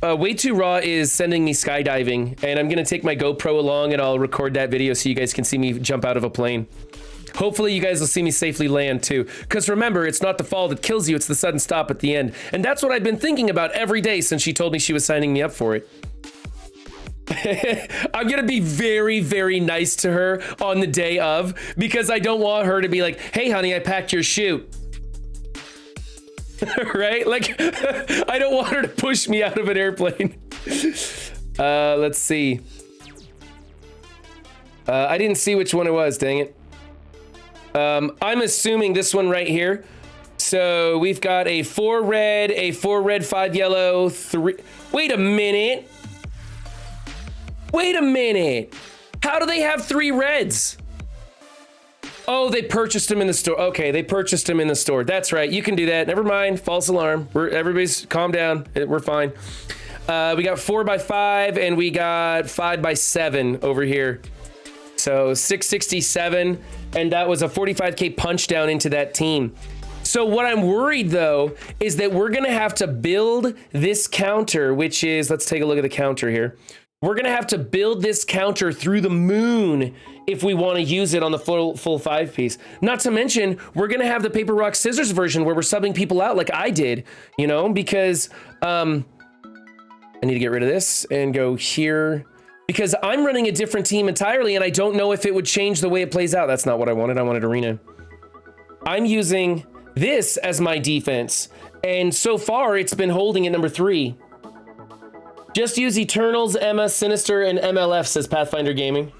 Way Too Raw is sending me skydiving, and I'm gonna take my GoPro along and I'll record that video so you guys can see me jump out of a plane. Hopefully you guys will see me safely land too. Because remember, it's not the fall that kills you, it's the sudden stop at the end. And that's what I've been thinking about every day since she told me she was signing me up for it. I'm gonna be very, very nice to her on the day of, because I don't want her to be like, hey honey, I packed your chute. Right? Like, I don't want her to push me out of an airplane. Let's see. I didn't see which one it was, dang it. I'm assuming this one right here. So we've got a 4 red, 5 yellow, 3. Wait a minute. Wait a minute. How do they have 3 reds? Oh, they purchased them in the store. Okay, they purchased them in the store. That's right. You can do that. Never mind. False alarm. Everybody's calm down. We're fine. We got 4x5 and we got 5x7 over here. So 667, and that was a 45K punch down into that team. So what I'm worried though is that we're gonna have to build this counter, which is, let's take a look at the counter here. We're gonna have to build this counter through the moon if we want to use it on the full 5-piece. Not to mention, we're gonna have the paper, rock, scissors version where we're subbing people out like I did, you know, because I need to get rid of this and go here. because I'm running a different team entirely and I don't know if it would change the way it plays out. That's not what I wanted. I wanted arena. I'm using this as my defense, and so far it's been holding at number 3. Just use Eternals, Emma, Sinister, and MLF, says Pathfinder Gaming.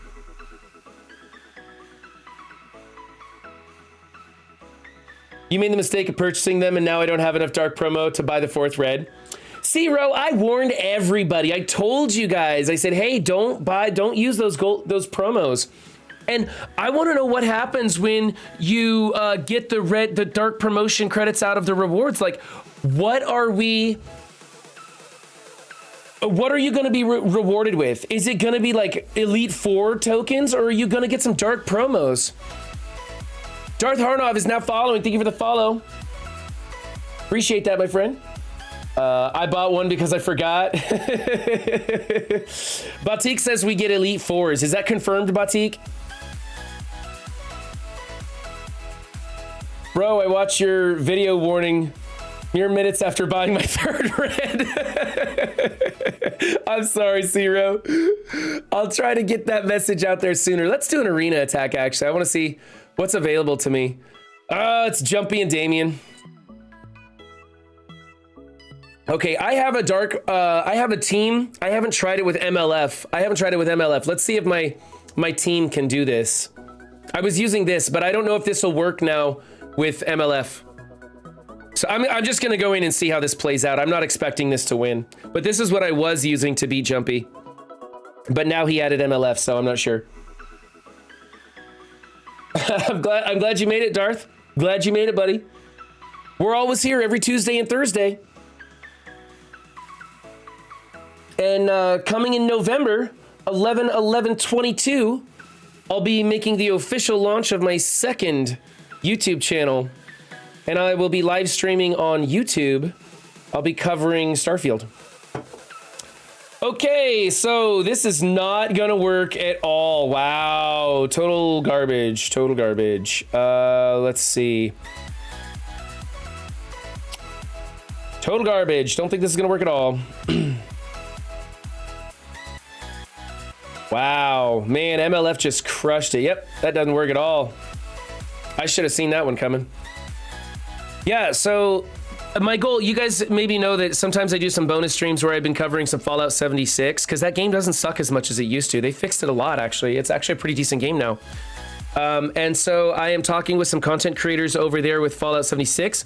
You made the mistake of purchasing them, and now I don't have enough dark promo to buy the 4th red. Zero, I warned everybody. I told you guys. I said, hey, don't use those promos. And I want to know what happens when you get the dark promotion credits out of the rewards. Like, what are you going to be rewarded with? Is it going to be like Elite 4 tokens, or are you going to get some dark promos? Darth Harnov is now following. Thank you for the follow. Appreciate that, my friend. I bought one because I forgot. Batik says we get Elite 4s. Is that confirmed, Batik? Bro, I watched your video warning mere minutes after buying my 3rd red. I'm sorry, Zero. I'll try to get that message out there sooner. Let's do an arena attack, actually. I want to see what's available to me. It's Jumpy and Damien. Okay, I have a team. I haven't tried it with MLF. Let's see if my team can do this. I was using this, but I don't know if this will work now with MLF. So I'm just gonna go in and see how this plays out. I'm not expecting this to win, but this is what I was using to beat Jumpy. But now he added MLF, so I'm not sure. I'm glad you made it, Darth. Glad you made it, buddy. We're always here every Tuesday and Thursday. And coming in November, 11/11/22, I'll be making the official launch of my 2nd YouTube channel. And I will be live streaming on YouTube. I'll be covering Starfield. Okay, so this is not gonna work at all. Wow, total garbage, total garbage. Let's see. Total garbage. Don't think this is gonna work at all. Wow, man, MLF just crushed it. Yep, that doesn't work at all. I should have seen that one coming. Yeah, so my goal, you guys maybe know that sometimes I do some bonus streams where I've been covering some Fallout 76, because that game doesn't suck as much as it used to. They fixed it a lot, actually. It's actually a pretty decent game now. And so I am talking with some content creators over there with Fallout 76,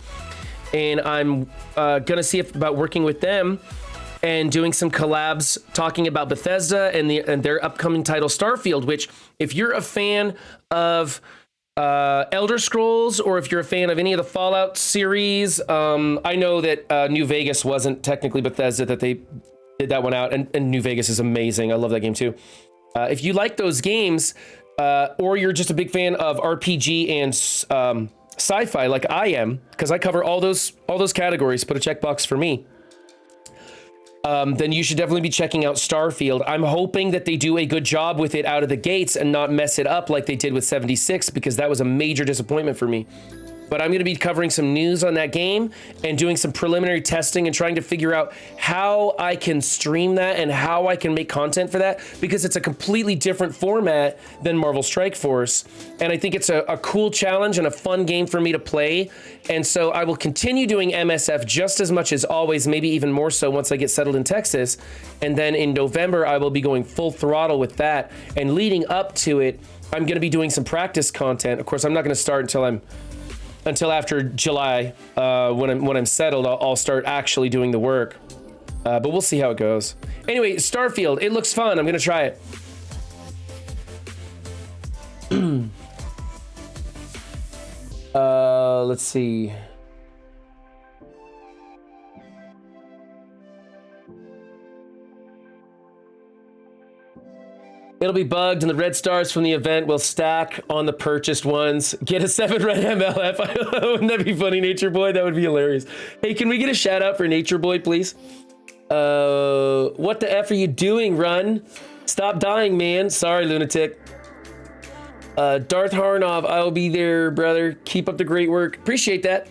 and I'm gonna see about working with them and doing some collabs talking about Bethesda and their upcoming title Starfield, which if you're a fan of Elder Scrolls, or if you're a fan of any of the Fallout series, I know that New Vegas wasn't technically Bethesda, that they did that one out, and New Vegas is amazing. I love that game too. If you like those games, or you're just a big fan of RPG and sci-fi like I am, because I cover all those categories, put a checkbox for me. Then you should definitely be checking out Starfield. I'm hoping that they do a good job with it out of the gates and not mess it up like they did with 76, because that was a major disappointment for me. But I'm going to be covering some news on that game and doing some preliminary testing and trying to figure out how I can stream that and how I can make content for that, because it's a completely different format than Marvel Strike Force. And I think it's a cool challenge and a fun game for me to play. And so I will continue doing MSF just as much as always, maybe even more so once I get settled in Texas. And then in November, I will be going full throttle with that. And leading up to it, I'm going to be doing some practice content. Of course, I'm not going to start until after July, when I'm settled. I'll start actually doing the work, but we'll see how it goes. Anyway, Starfield, it looks fun. I'm gonna try it. Let's see. It'll be bugged, and the red stars from the event will stack on the purchased ones. Get a 7 red MLF. Wouldn't that be funny, Nature Boy? That would be hilarious. Hey, can we get a shout out for Nature Boy, please? What the F are you doing, Run? Stop dying, man. Sorry, lunatic. Darth Harnov, I'll be there, brother. Keep up the great work. Appreciate that.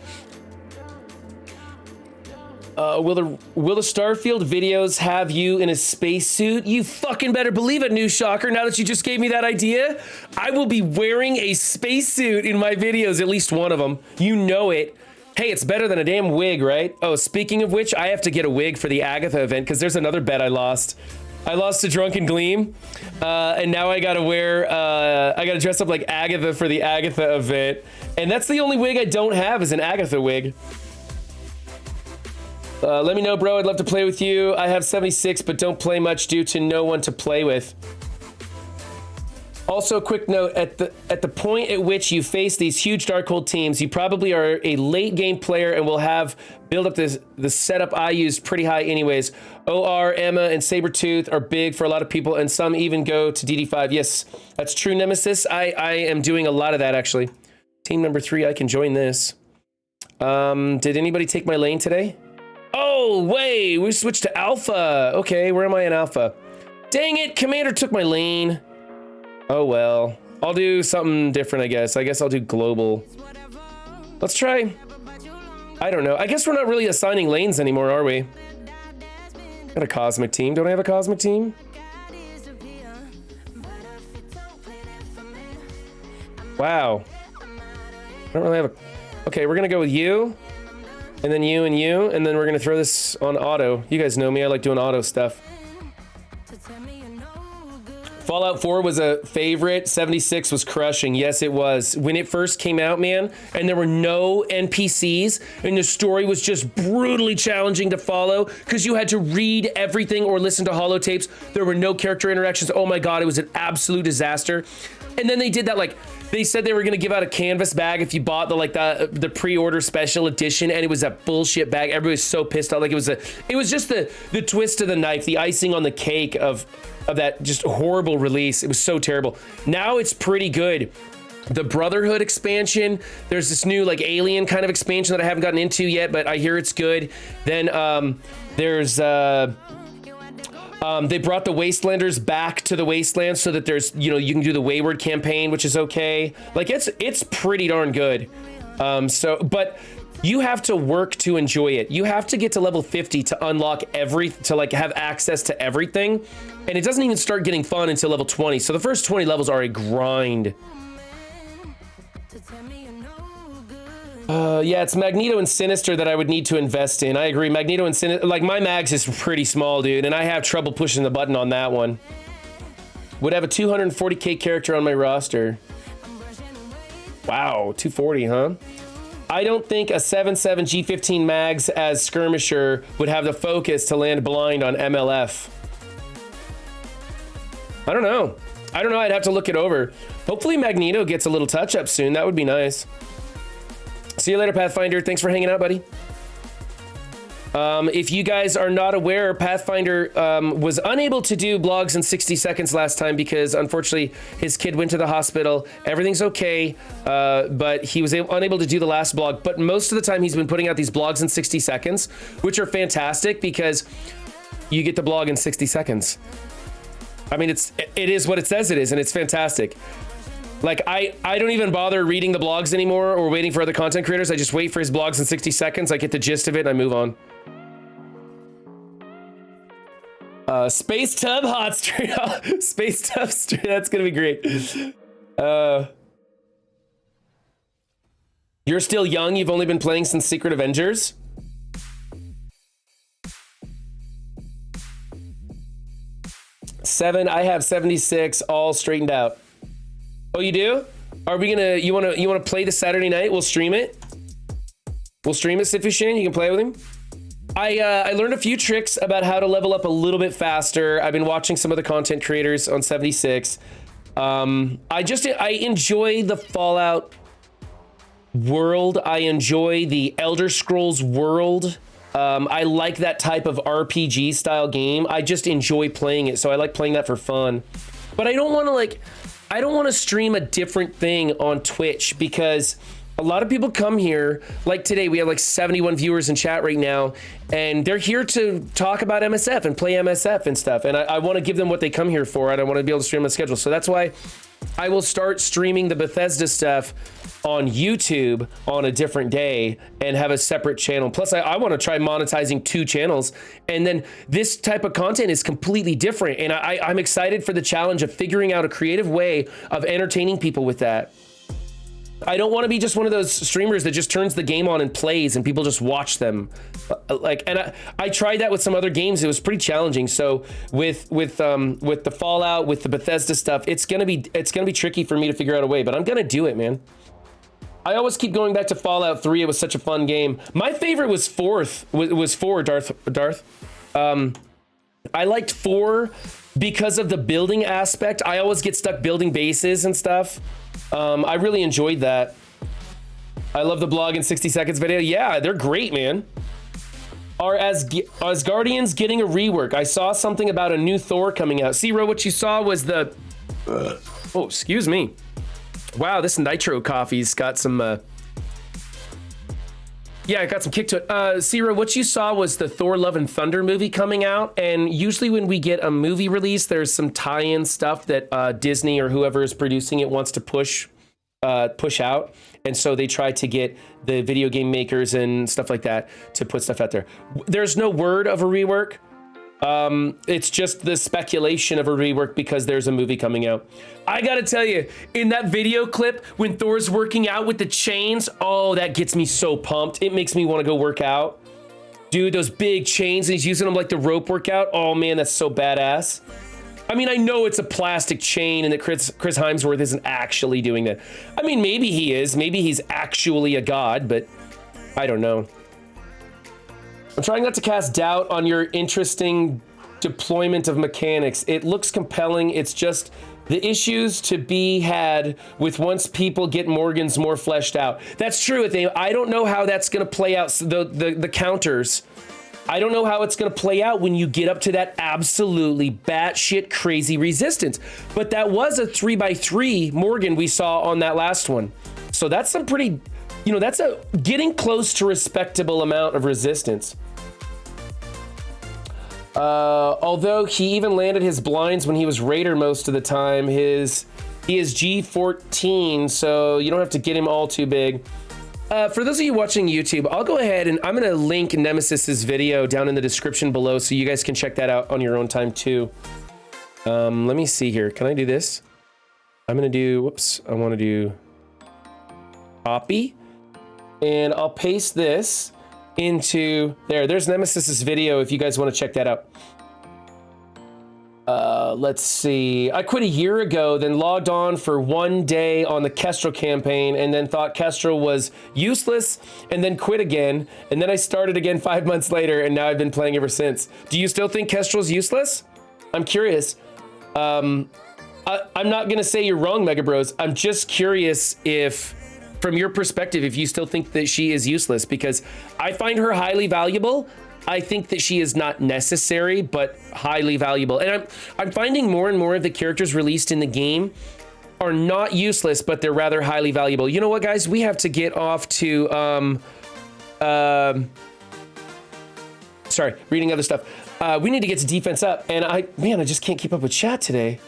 Will the Starfield videos have you in a spacesuit? You fucking better believe it, New Shocker. Now that you just gave me that idea, I will be wearing a spacesuit in my videos, at least one of them. You know it. Hey, it's better than a damn wig, right? Oh, speaking of which, I have to get a wig for the Agatha event because there's another bet I lost. I lost to Drunken Gleam, and now I gotta wear, I gotta dress up like Agatha for the Agatha event. And that's the only wig I don't have is an Agatha wig. Let me know, bro. I'd love to play with you. I have 76, but don't play much due to no one to play with. Also, quick note, at the point at which you face these huge Darkhold teams, you probably are a late game player and will have build up the setup I used pretty high anyways. OR, Emma, and Sabretooth are big for a lot of people, and some even go to DD5. Yes, that's true, Nemesis. I am doing a lot of that, actually. Team number 3, I can join this. Did anybody take my lane today? Oh, wait, we switched to Alpha. Okay, where am I in Alpha? Dang it, Commander took my lane. Oh, well. I'll do something different, I guess. I guess I'll do global. Let's try. I don't know. I guess we're not really assigning lanes anymore, are we? Got a cosmic team. Don't I have a cosmic team? Wow. I don't really have a... Okay, we're going to go with you. And then you and you. And then we're going to throw this on auto. You guys know me. I like doing auto stuff. Fallout 4 was a favorite. 76 was crushing. Yes, it was. When it first came out, man, and there were no NPCs, and the story was just brutally challenging to follow because you had to read everything or listen to holotapes. There were no character interactions. Oh my God, it was an absolute disaster. And then they did that, like, they said they were going to give out a canvas bag if you bought the pre-order special edition, and it was that bullshit bag. Everybody was so pissed off. Like, it was just the twist of the knife, the icing on the cake of that just horrible release. It was so terrible. Now it's pretty good. The Brotherhood expansion, there's this new like alien kind of expansion that I haven't gotten into yet, but I hear it's good. Then there's they brought the Wastelanders back to the Wasteland so that there's, you know, you can do the Wayward campaign, which is okay. Like it's pretty darn good. But you have to work to enjoy it. You have to get to level 50 to unlock to like have access to everything. And it doesn't even start getting fun until level 20. So the first 20 levels are a grind. Yeah, it's Magneto and Sinister that I would need to invest in. I agree. Magneto and Sinister, like my mags is pretty small, dude. And I have trouble pushing the button on that one. Would have a 240k character on my roster. Wow, 240, huh? I don't think a 7.7 G15 mags as skirmisher would have the focus to land blind on MLF. I don't know. I'd have to look it over. Hopefully Magneto gets a little touch up soon. That would be nice. See you later, Pathfinder. Thanks for hanging out, buddy. If you guys are not aware, Pathfinder was unable to do blogs in 60 seconds last time because unfortunately his kid went to the hospital. Everything's okay, but he was unable to do the last blog. But most of the time he's been putting out these blogs in 60 seconds, which are fantastic because you get the blog in 60 seconds. I mean, it is what it says it is, and it's fantastic. Like, I don't even bother reading the blogs anymore or waiting for other content creators. I just wait for his blogs in 60 seconds. I get the gist of it and I move on. Space Tub Hot Stream. Space Tub Stream. That's going to be great. You're still young. You've only been playing since Secret Avengers. I have 76 all straightened out. Oh, you do? Are we gonna, you wanna play this Saturday night? We'll stream it. We'll stream it, Sifushin. You can play with him. I learned a few tricks about how to level up a little bit faster. I've been watching some of the content creators on 76. I enjoy the Fallout world. I enjoy the Elder Scrolls world. I like that type of RPG style game. I just enjoy playing it. So I like playing that for fun, but I don't want to stream a different thing on Twitch because a lot of people come here. Like today, we have like 71 viewers in chat right now, and they're here to talk about MSF and play MSF and stuff. And I want to give them what they come here for, and I want to be able to stream on schedule. So that's why I will start streaming the Bethesda stuff on YouTube on a different day and have a separate channel. Plus, I want to try monetizing 2 channels. And then this type of content is completely different. And I'm excited for the challenge of figuring out a creative way of entertaining people with that. I don't want to be just one of those streamers that just turns the game on and plays and people just watch them. I tried that with some other games. It was pretty challenging. So with the Fallout, with the Bethesda stuff, it's gonna be tricky for me to figure out a way, but I'm gonna do it, man. I always keep going back to Fallout 3. It was such a fun game. My favorite was 4, Darth. I liked 4 because of the building aspect. I always get stuck building bases and stuff. I really enjoyed that. I love the blog in 60 seconds video. Yeah, they're great, man. Are Asgardians getting a rework? I saw something about a new Thor coming out. Zero, what you saw was the... Oh, excuse me. Wow, this nitro coffee's got some... Yeah, I got some kick to it. Zero, what you saw was the Thor Love and Thunder movie coming out. And usually when we get a movie release, there's some tie-in stuff that Disney or whoever is producing it wants to push out. And so they try to get the video game makers and stuff like that to put stuff out there. There's no word of a rework. It's just the speculation of a rework because there's a movie coming out. I gotta tell you, in that video clip, when Thor's working out with the chains, oh, that gets me so pumped. It makes me want to go work out. Dude, those big chains, and he's using them like the rope workout. Oh man, that's so badass. I mean, I know it's a plastic chain and that Chris Hemsworth isn't actually doing that. I mean, maybe he is. Maybe he's actually a god, but I don't know. I'm trying not to cast doubt on your interesting deployment of mechanics. It looks compelling. It's just the issues to be had with once people get Morgans more fleshed out. That's true. I don't know how that's going to play out. The counters. I don't know how it's going to play out when you get up to that absolutely batshit crazy resistance. But that was a 3x3 Morgan we saw on that last one. So that's some pretty, that's a getting close to respectable amount of resistance. Although he even landed his blinds when he was Raider most of the time, he is G14, so you don't have to get him all too big. For those of you watching YouTube, I'll go ahead and I'm going to link Nemesis's video down in the description below so you guys can check that out on your own time too. Let me see here. Can I do this? I'm going to do, whoops, I want to do copy. And I'll paste this into there. There's Nemesis's video if you guys want to check that out. Let's see. I quit a year ago, then logged on for 1 day on the Kestrel campaign and then thought Kestrel was useless and then quit again. And then I started again 5 months later and now I've been playing ever since. Do you still think Kestrel's useless? I'm curious. I'm not going to say you're wrong, Mega Bros. I'm just curious if, from your perspective, if you still think that she is useless, because I find her highly valuable. I think that she is not necessary, but highly valuable. And I'm finding more and more of the characters released in the game are not useless, but they're rather highly valuable. You know what, guys? We have to get off to, sorry, reading other stuff. We need to get to defense up. And I just can't keep up with chat today.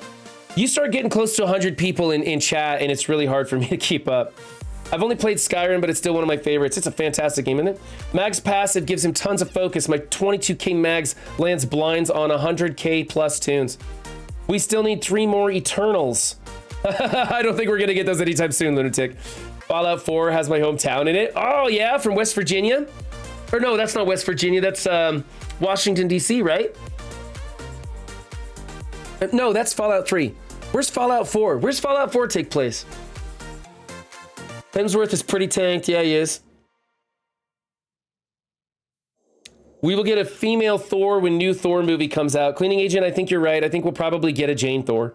You start getting close to 100 people in chat, and it's really hard for me to keep up. I've only played Skyrim, but it's still one of my favorites. It's a fantastic game, isn't it? Mag's passive gives him tons of focus. My 22k Mags lands blinds on 100k plus tunes. We still need 3 more Eternals. I don't think we're gonna get those anytime soon, Lunatic. Fallout 4 has my hometown in it. Oh yeah, from West Virginia? Or no, that's not West Virginia, that's Washington, DC, right? No, that's Fallout 3. Where's Fallout 4? Where's Fallout 4 take place? Hemsworth is pretty tanked. Yeah, he is. We will get a female Thor when new Thor movie comes out. Cleaning Agent, I think you're right. I think we'll probably get a Jane Thor.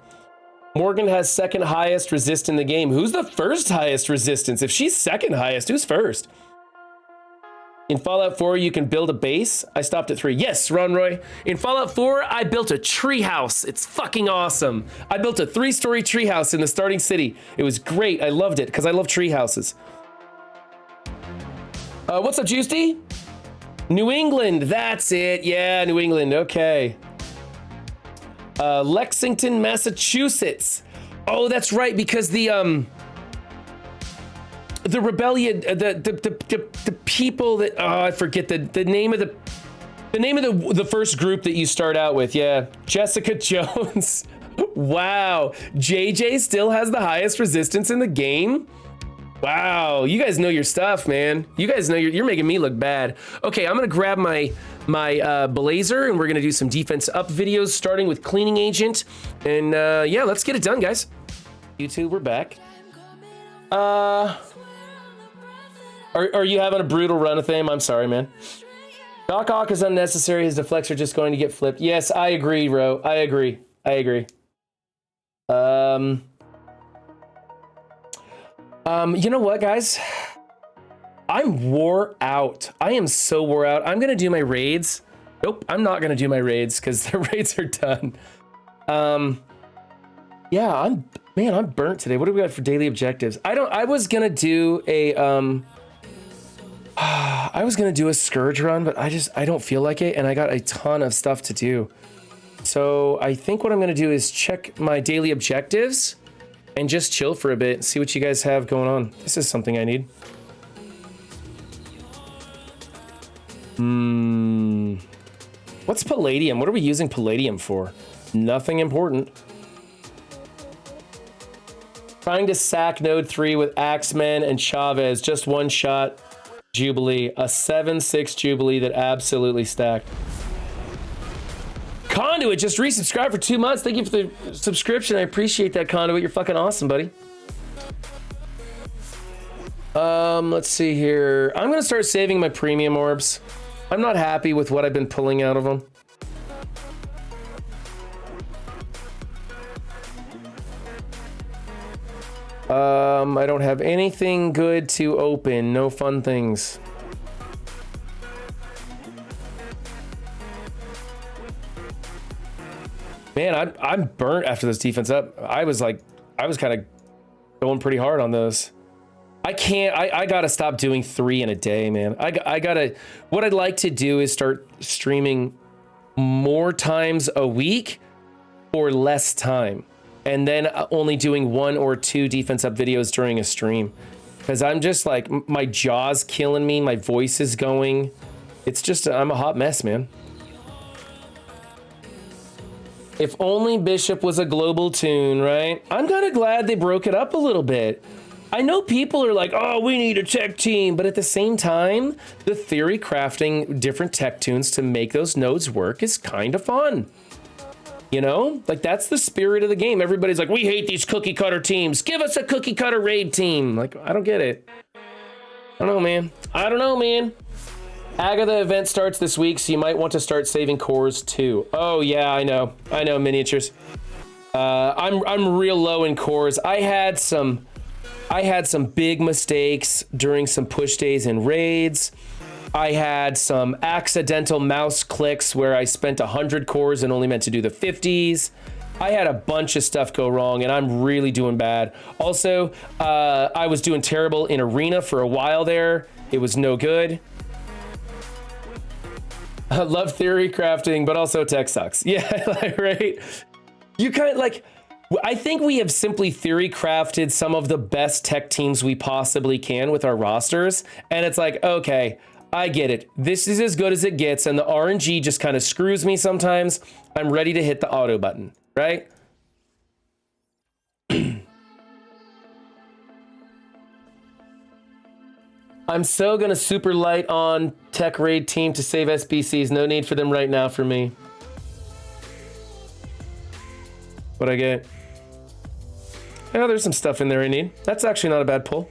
Morgan has second highest resist in the game. Who's the first highest resistance? If she's second highest, who's first? In Fallout 4, you can build a base. I stopped at 3. Yes, Ron Roy. In Fallout 4, I built a tree house. It's fucking awesome. I built a 3-story tree house in the starting city. It was great. I loved it because I love tree houses. What's up, Juicy? New England. That's it. Yeah, New England. Okay. Lexington, Massachusetts. Oh, that's right, because the rebellion, the people that, oh, I forget the name of the first group that you start out with. Yeah, Jessica Jones. Wow, JJ still has the highest resistance in the game. Wow, you guys know your stuff, man. You guys know you're making me look bad. Okay, I'm gonna grab my blazer and we're gonna do some defense up videos, starting with cleaning agent. And yeah, let's get it done, guys. YouTube, we're back. Are you having a brutal run of fame? I'm sorry, man. Doc Ock is unnecessary. His deflects are just going to get flipped. Yes, I agree, Ro. I agree. You know what, guys? I'm wore out. I am so wore out. I'm gonna do my raids. Nope, I'm not gonna do my raids because the raids are done. Yeah, I'm burnt today. What do we got for daily objectives? I was gonna do a Scourge run, but I don't feel like it, and I got a ton of stuff to do. So I think what I'm gonna do is check my daily objectives and just chill for a bit and see what you guys have going on. This is something I need. What's Palladium? What are we using Palladium for? Nothing important. Trying to sack Node 3 with Axemen and Chavez. Just one shot Jubilee. A 7-6 Jubilee that absolutely stacked. Conduit just resubscribed for 2 months. Thank you for the subscription. I appreciate that, Conduit. You're fucking awesome, buddy. Let's see here. I'm gonna start saving my premium orbs. I'm not happy with what I've been pulling out of them. I don't have anything good to open. No fun things. Man, I'm burnt after this defense up. I was kind of going pretty hard on those. I gotta stop doing 3 in a day, man. What I'd like to do is start streaming more times a week or less time. And then only doing 1 or 2 defense up videos during a stream. Because I'm just like, my jaw's killing me, my voice is going. It's just, I'm a hot mess, man. If only Bishop was a global tune, right? I'm kind of glad they broke it up a little bit. I know people are like, oh, we need a tech team. But at the same time, the theory crafting different tech tunes to make those nodes work is kind of fun. You know, like that's the spirit of the game. Everybody's like, we hate these cookie cutter teams. Give us a cookie cutter raid team. Like, I don't get it. I don't know, man. Agatha event starts this week, so you might want to start saving cores too. Oh yeah, I know, miniatures. I'm real low in cores. I had some big mistakes during some push days and raids. I had some accidental mouse clicks where I spent 100 cores and only meant to do the 50s. I had a bunch of stuff go wrong and I'm really doing bad. Also, I was doing terrible in arena for a while there. It was no good. I love theory crafting, but also tech sucks. Yeah, right? You kind of like, I think we have simply theory crafted some of the best tech teams we possibly can with our rosters. And it's like, okay, I get it. This is as good as it gets, and the RNG just kind of screws me sometimes. I'm ready to hit the auto button, right? I'm so gonna super light on tech raid team to save SBCs. No need for them right now for me. What'd I get? Yeah, there's some stuff in there I need. That's actually not a bad pull.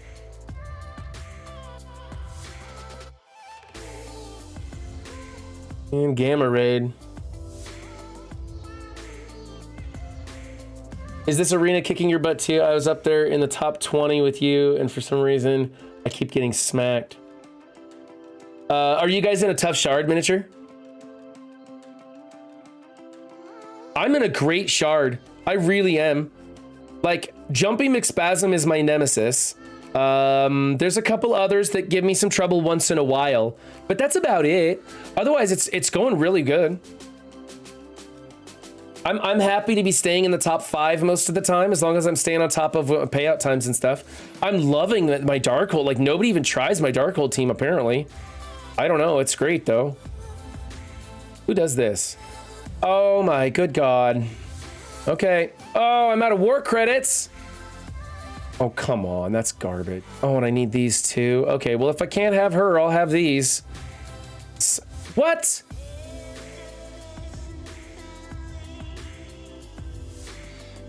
And Gamma Raid. Is this arena kicking your butt too? I was up there in the top 20 with you, and for some reason, I keep getting smacked. Are you guys in a tough shard miniature? I'm in a great shard. I really am. Like, Jumping McSpasm is my nemesis. There's a couple others that give me some trouble once in a while, but that's about it. Otherwise, it's going really good. I'm happy to be staying in the top 5 most of the time, as long as I'm staying on top of payout times and stuff. I'm loving my Darkhold. Like, nobody even tries my Darkhold team, apparently. I don't know. It's great, though. Who does this? Oh, my good God. Okay. Oh, I'm out of war credits. Oh, come on. That's garbage. Oh, and I need these too. Okay, well, if I can't have her, I'll have these. What?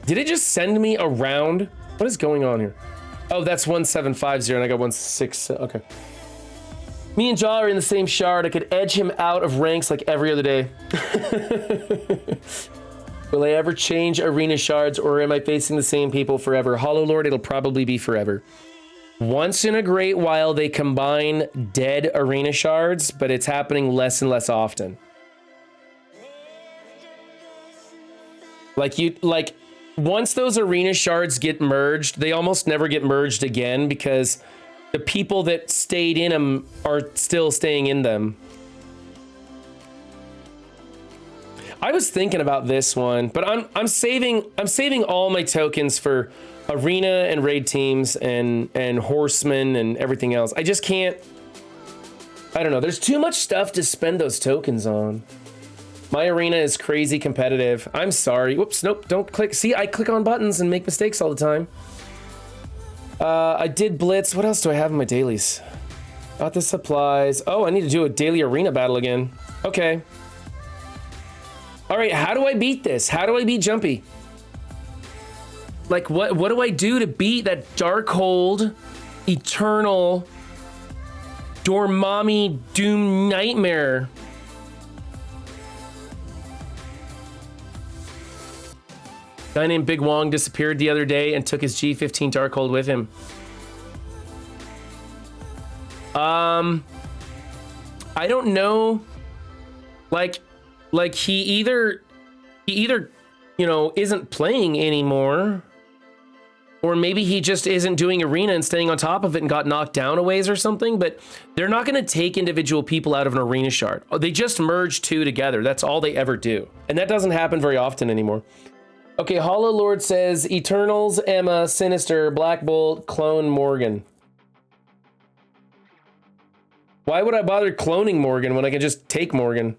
Did it just send me around? What is going on here? Oh, that's 1750 and I got 16. Okay. Me and Jaw are in the same shard. I could edge him out of ranks like every other day. Will I ever change arena shards, or am I facing the same people forever? Hollow Lord, it'll probably be forever. Once in a great while, they combine dead arena shards, but it's happening less and less often. Like, once those arena shards get merged, they almost never get merged again because the people that stayed in them are still staying in them. I was thinking about this one, but I'm saving all my tokens for arena and raid teams and horsemen and everything else. I just can't. I don't know. There's too much stuff to spend those tokens on. My arena is crazy competitive. I'm sorry. Whoops. Nope. Don't click. See, I click on buttons and make mistakes all the time. I did blitz. What else do I have in my dailies? Got the supplies. Oh, I need to do a daily arena battle again. Okay. All right, how do I beat this? How do I beat Jumpy? Like, what do I do to beat that Darkhold, Eternal, Dormammu, Doom Nightmare? Guy named Big Wong disappeared the other day and took his G15 Darkhold with him. I don't know. Like he either, you know, isn't playing anymore, or maybe he just isn't doing arena and staying on top of it and got knocked down a ways or something, but they're not going to take individual people out of an arena shard. They just merge 2 together. That's all they ever do. And that doesn't happen very often anymore. Okay, Hollow Lord says, Eternals, Emma, Sinister, Black Bolt, clone Morgan. Why would I bother cloning Morgan when I can just take Morgan?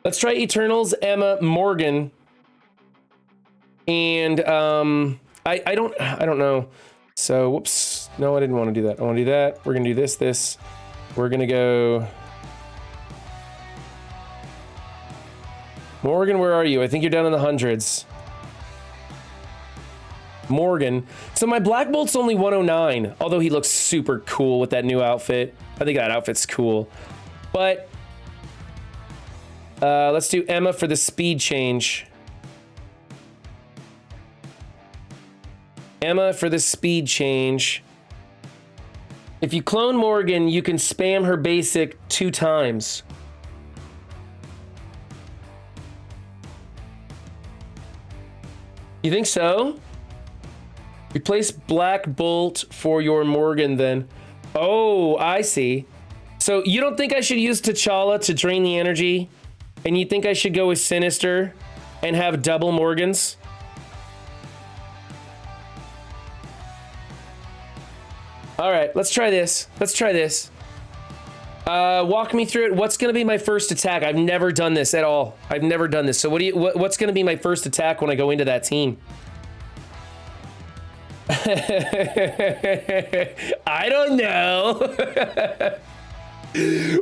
Let's try Eternals, Emma, Morgan, and I don't know. So whoops, no, I didn't want to do that. I want to do that. We're gonna do this. We're gonna go. Morgan, where are you? I think you're down in the hundreds. Morgan. So my Black Bolt's only 109, although he looks super cool with that new outfit. I think that outfit's cool, but. Let's do Emma for the speed change. Emma for the speed change. If you clone Morgan, you can spam her basic 2 times. You think so? Replace Black Bolt for your Morgan then. Oh, I see. So you don't think I should use T'Challa to drain the energy? And you think I should go with Sinister and have double Morgans? All right, let's try this. Walk me through it. What's going to be my first attack? I've never done this at all. I've never done this. So what's going to be my first attack when I go into that team? I don't know.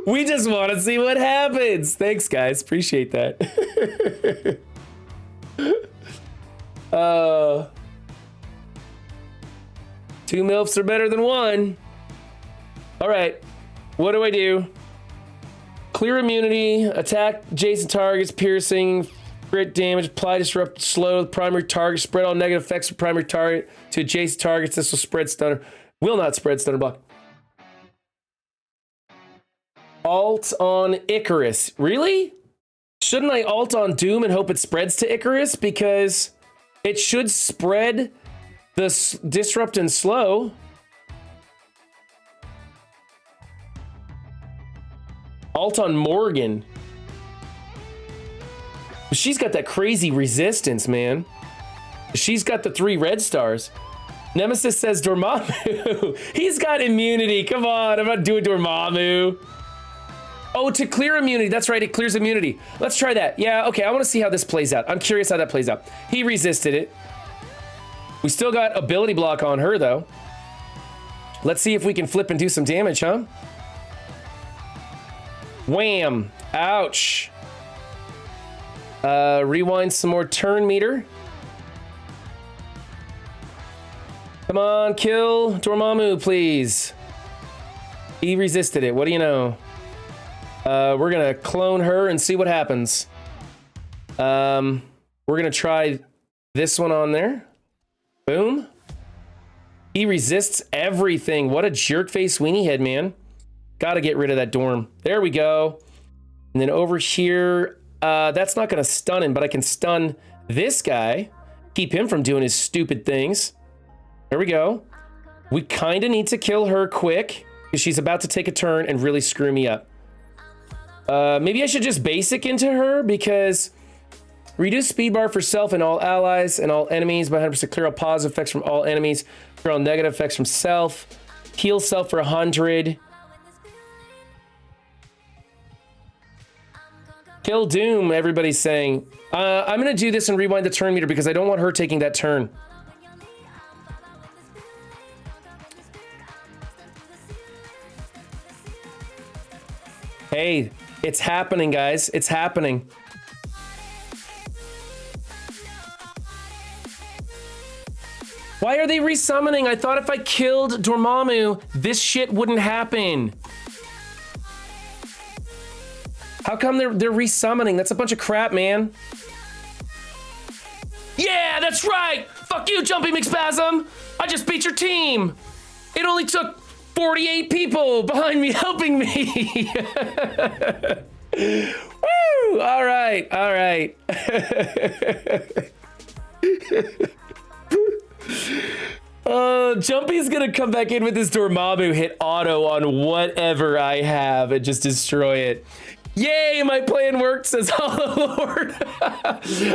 We just want to see what happens. Thanks, guys. Appreciate that. 2 MILFs are better than 1. All right. What do I do? Clear immunity, attack adjacent targets, piercing, crit damage, apply disrupt, slow, primary target, spread all negative effects of primary target to adjacent targets. This will spread stunner. Will not spread stunner block. Alt on Icarus. Really? Shouldn't I alt on Doom and hope it spreads to Icarus? Because it should spread the disrupt and slow. Alt on Morgan. She's got that crazy resistance, man. She's got the 3 red stars. Nemesis says Dormammu. He's got immunity. Come on, I'm not doing Dormammu. Oh, to clear immunity. That's right, it clears immunity. Let's try that. Yeah, okay, I want to see how this plays out. I'm curious how that plays out. He resisted it. We still got ability block on her, though. Let's see if we can flip and do some damage, huh? Wham. Ouch. Rewind some more turn meter. Come on, kill Dormammu, please. He resisted it. What do you know? We're gonna clone her and see what happens. We're gonna try this one on there. Boom. He resists everything. What a jerk face weenie head, man. Gotta get rid of that Dorm. There we go. And then over here, that's not gonna stun him, but I can stun this guy. Keep him from doing his stupid things. There we go. We kind of need to kill her quick because she's about to take a turn and really screw me up. Maybe I should just basic into her because reduce speed bar for self and all allies and all enemies by 100%. Clear all positive effects from all enemies. Clear all negative effects from self. Heal self for 100. Kill Doom, everybody's saying. I'm going to do this and rewind the turn meter because I don't want her taking that turn. Hey, it's happening, guys. It's happening. Why are they resummoning? I thought if I killed Dormammu, this shit wouldn't happen. How come they're resummoning? That's a bunch of crap, man. Yeah, that's right. Fuck you, Jumpy McSpasm. I just beat your team. It only took 48 people behind me helping me. Woo! All right, all right. Jumpy's gonna come back in with this Dormammu, hit auto on whatever I have and just destroy it. Yay, my plan worked, says Hollow Lord.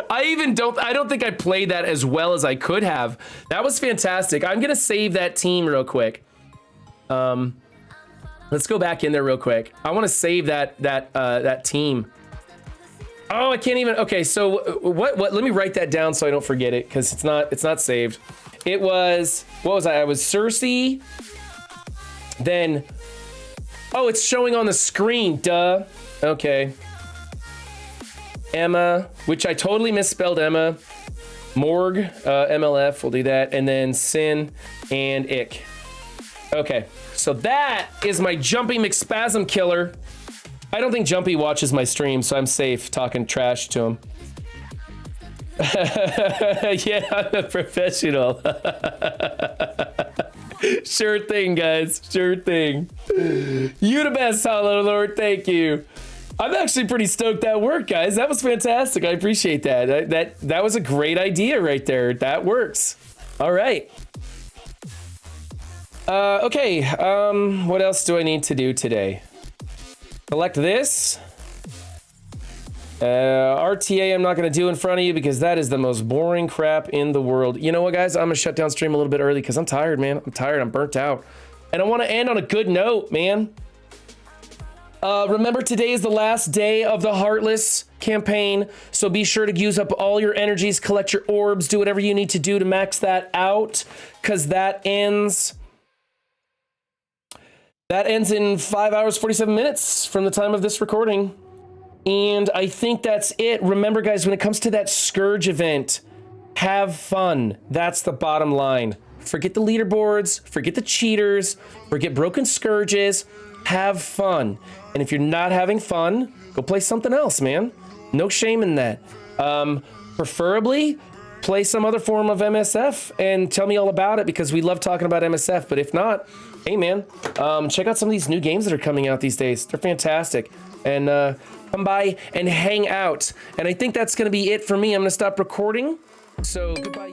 I don't think I played that as well as I could have. That was fantastic. I'm gonna save that team real quick. Let's go back in there real quick. I want to save that team. Oh, I can't even. Okay, so what? Let me write that down so I don't forget it because it's not saved. It was, what was I was Cersei. Then, oh, it's showing on the screen. Duh. Okay. Emma, which I totally misspelled Emma. Morg, MLF. We'll do that, and then Sin and Ick. Okay, so that is my Jumpy McSpasm killer. I don't think Jumpy watches my stream, so I'm safe talking trash to him. Yeah, I'm a professional. Sure thing, guys. Sure thing. You the best, Hollow Lord. Thank you. I'm actually pretty stoked that worked, guys. That was fantastic. I appreciate that. That was a great idea right there. That works. All right. Okay, what else do I need to do today? Select this. RTA I'm not going to do in front of you because that is the most boring crap in the world. You know what, guys? I'm going to shut down stream a little bit early because I'm tired, man. I'm tired. I'm burnt out. And I want to end on a good note, man. Remember, today is the last day of the Heartless campaign, so be sure to use up all your energies, collect your orbs, do whatever you need to do to max that out, because that ends in 5 hours, 47 minutes from the time of this recording. And I think that's it. Remember, guys, when it comes to that Scourge event, have fun. That's the bottom line. Forget the leaderboards, forget the cheaters, forget broken Scourges, have fun. And if you're not having fun, go play something else, man. No shame in that. Preferably, play some other form of MSF and tell me all about it because we love talking about MSF. But if not, hey, man, check out some of these new games that are coming out these days. They're fantastic. And come by and hang out. And I think that's going to be it for me. I'm going to stop recording. So goodbye.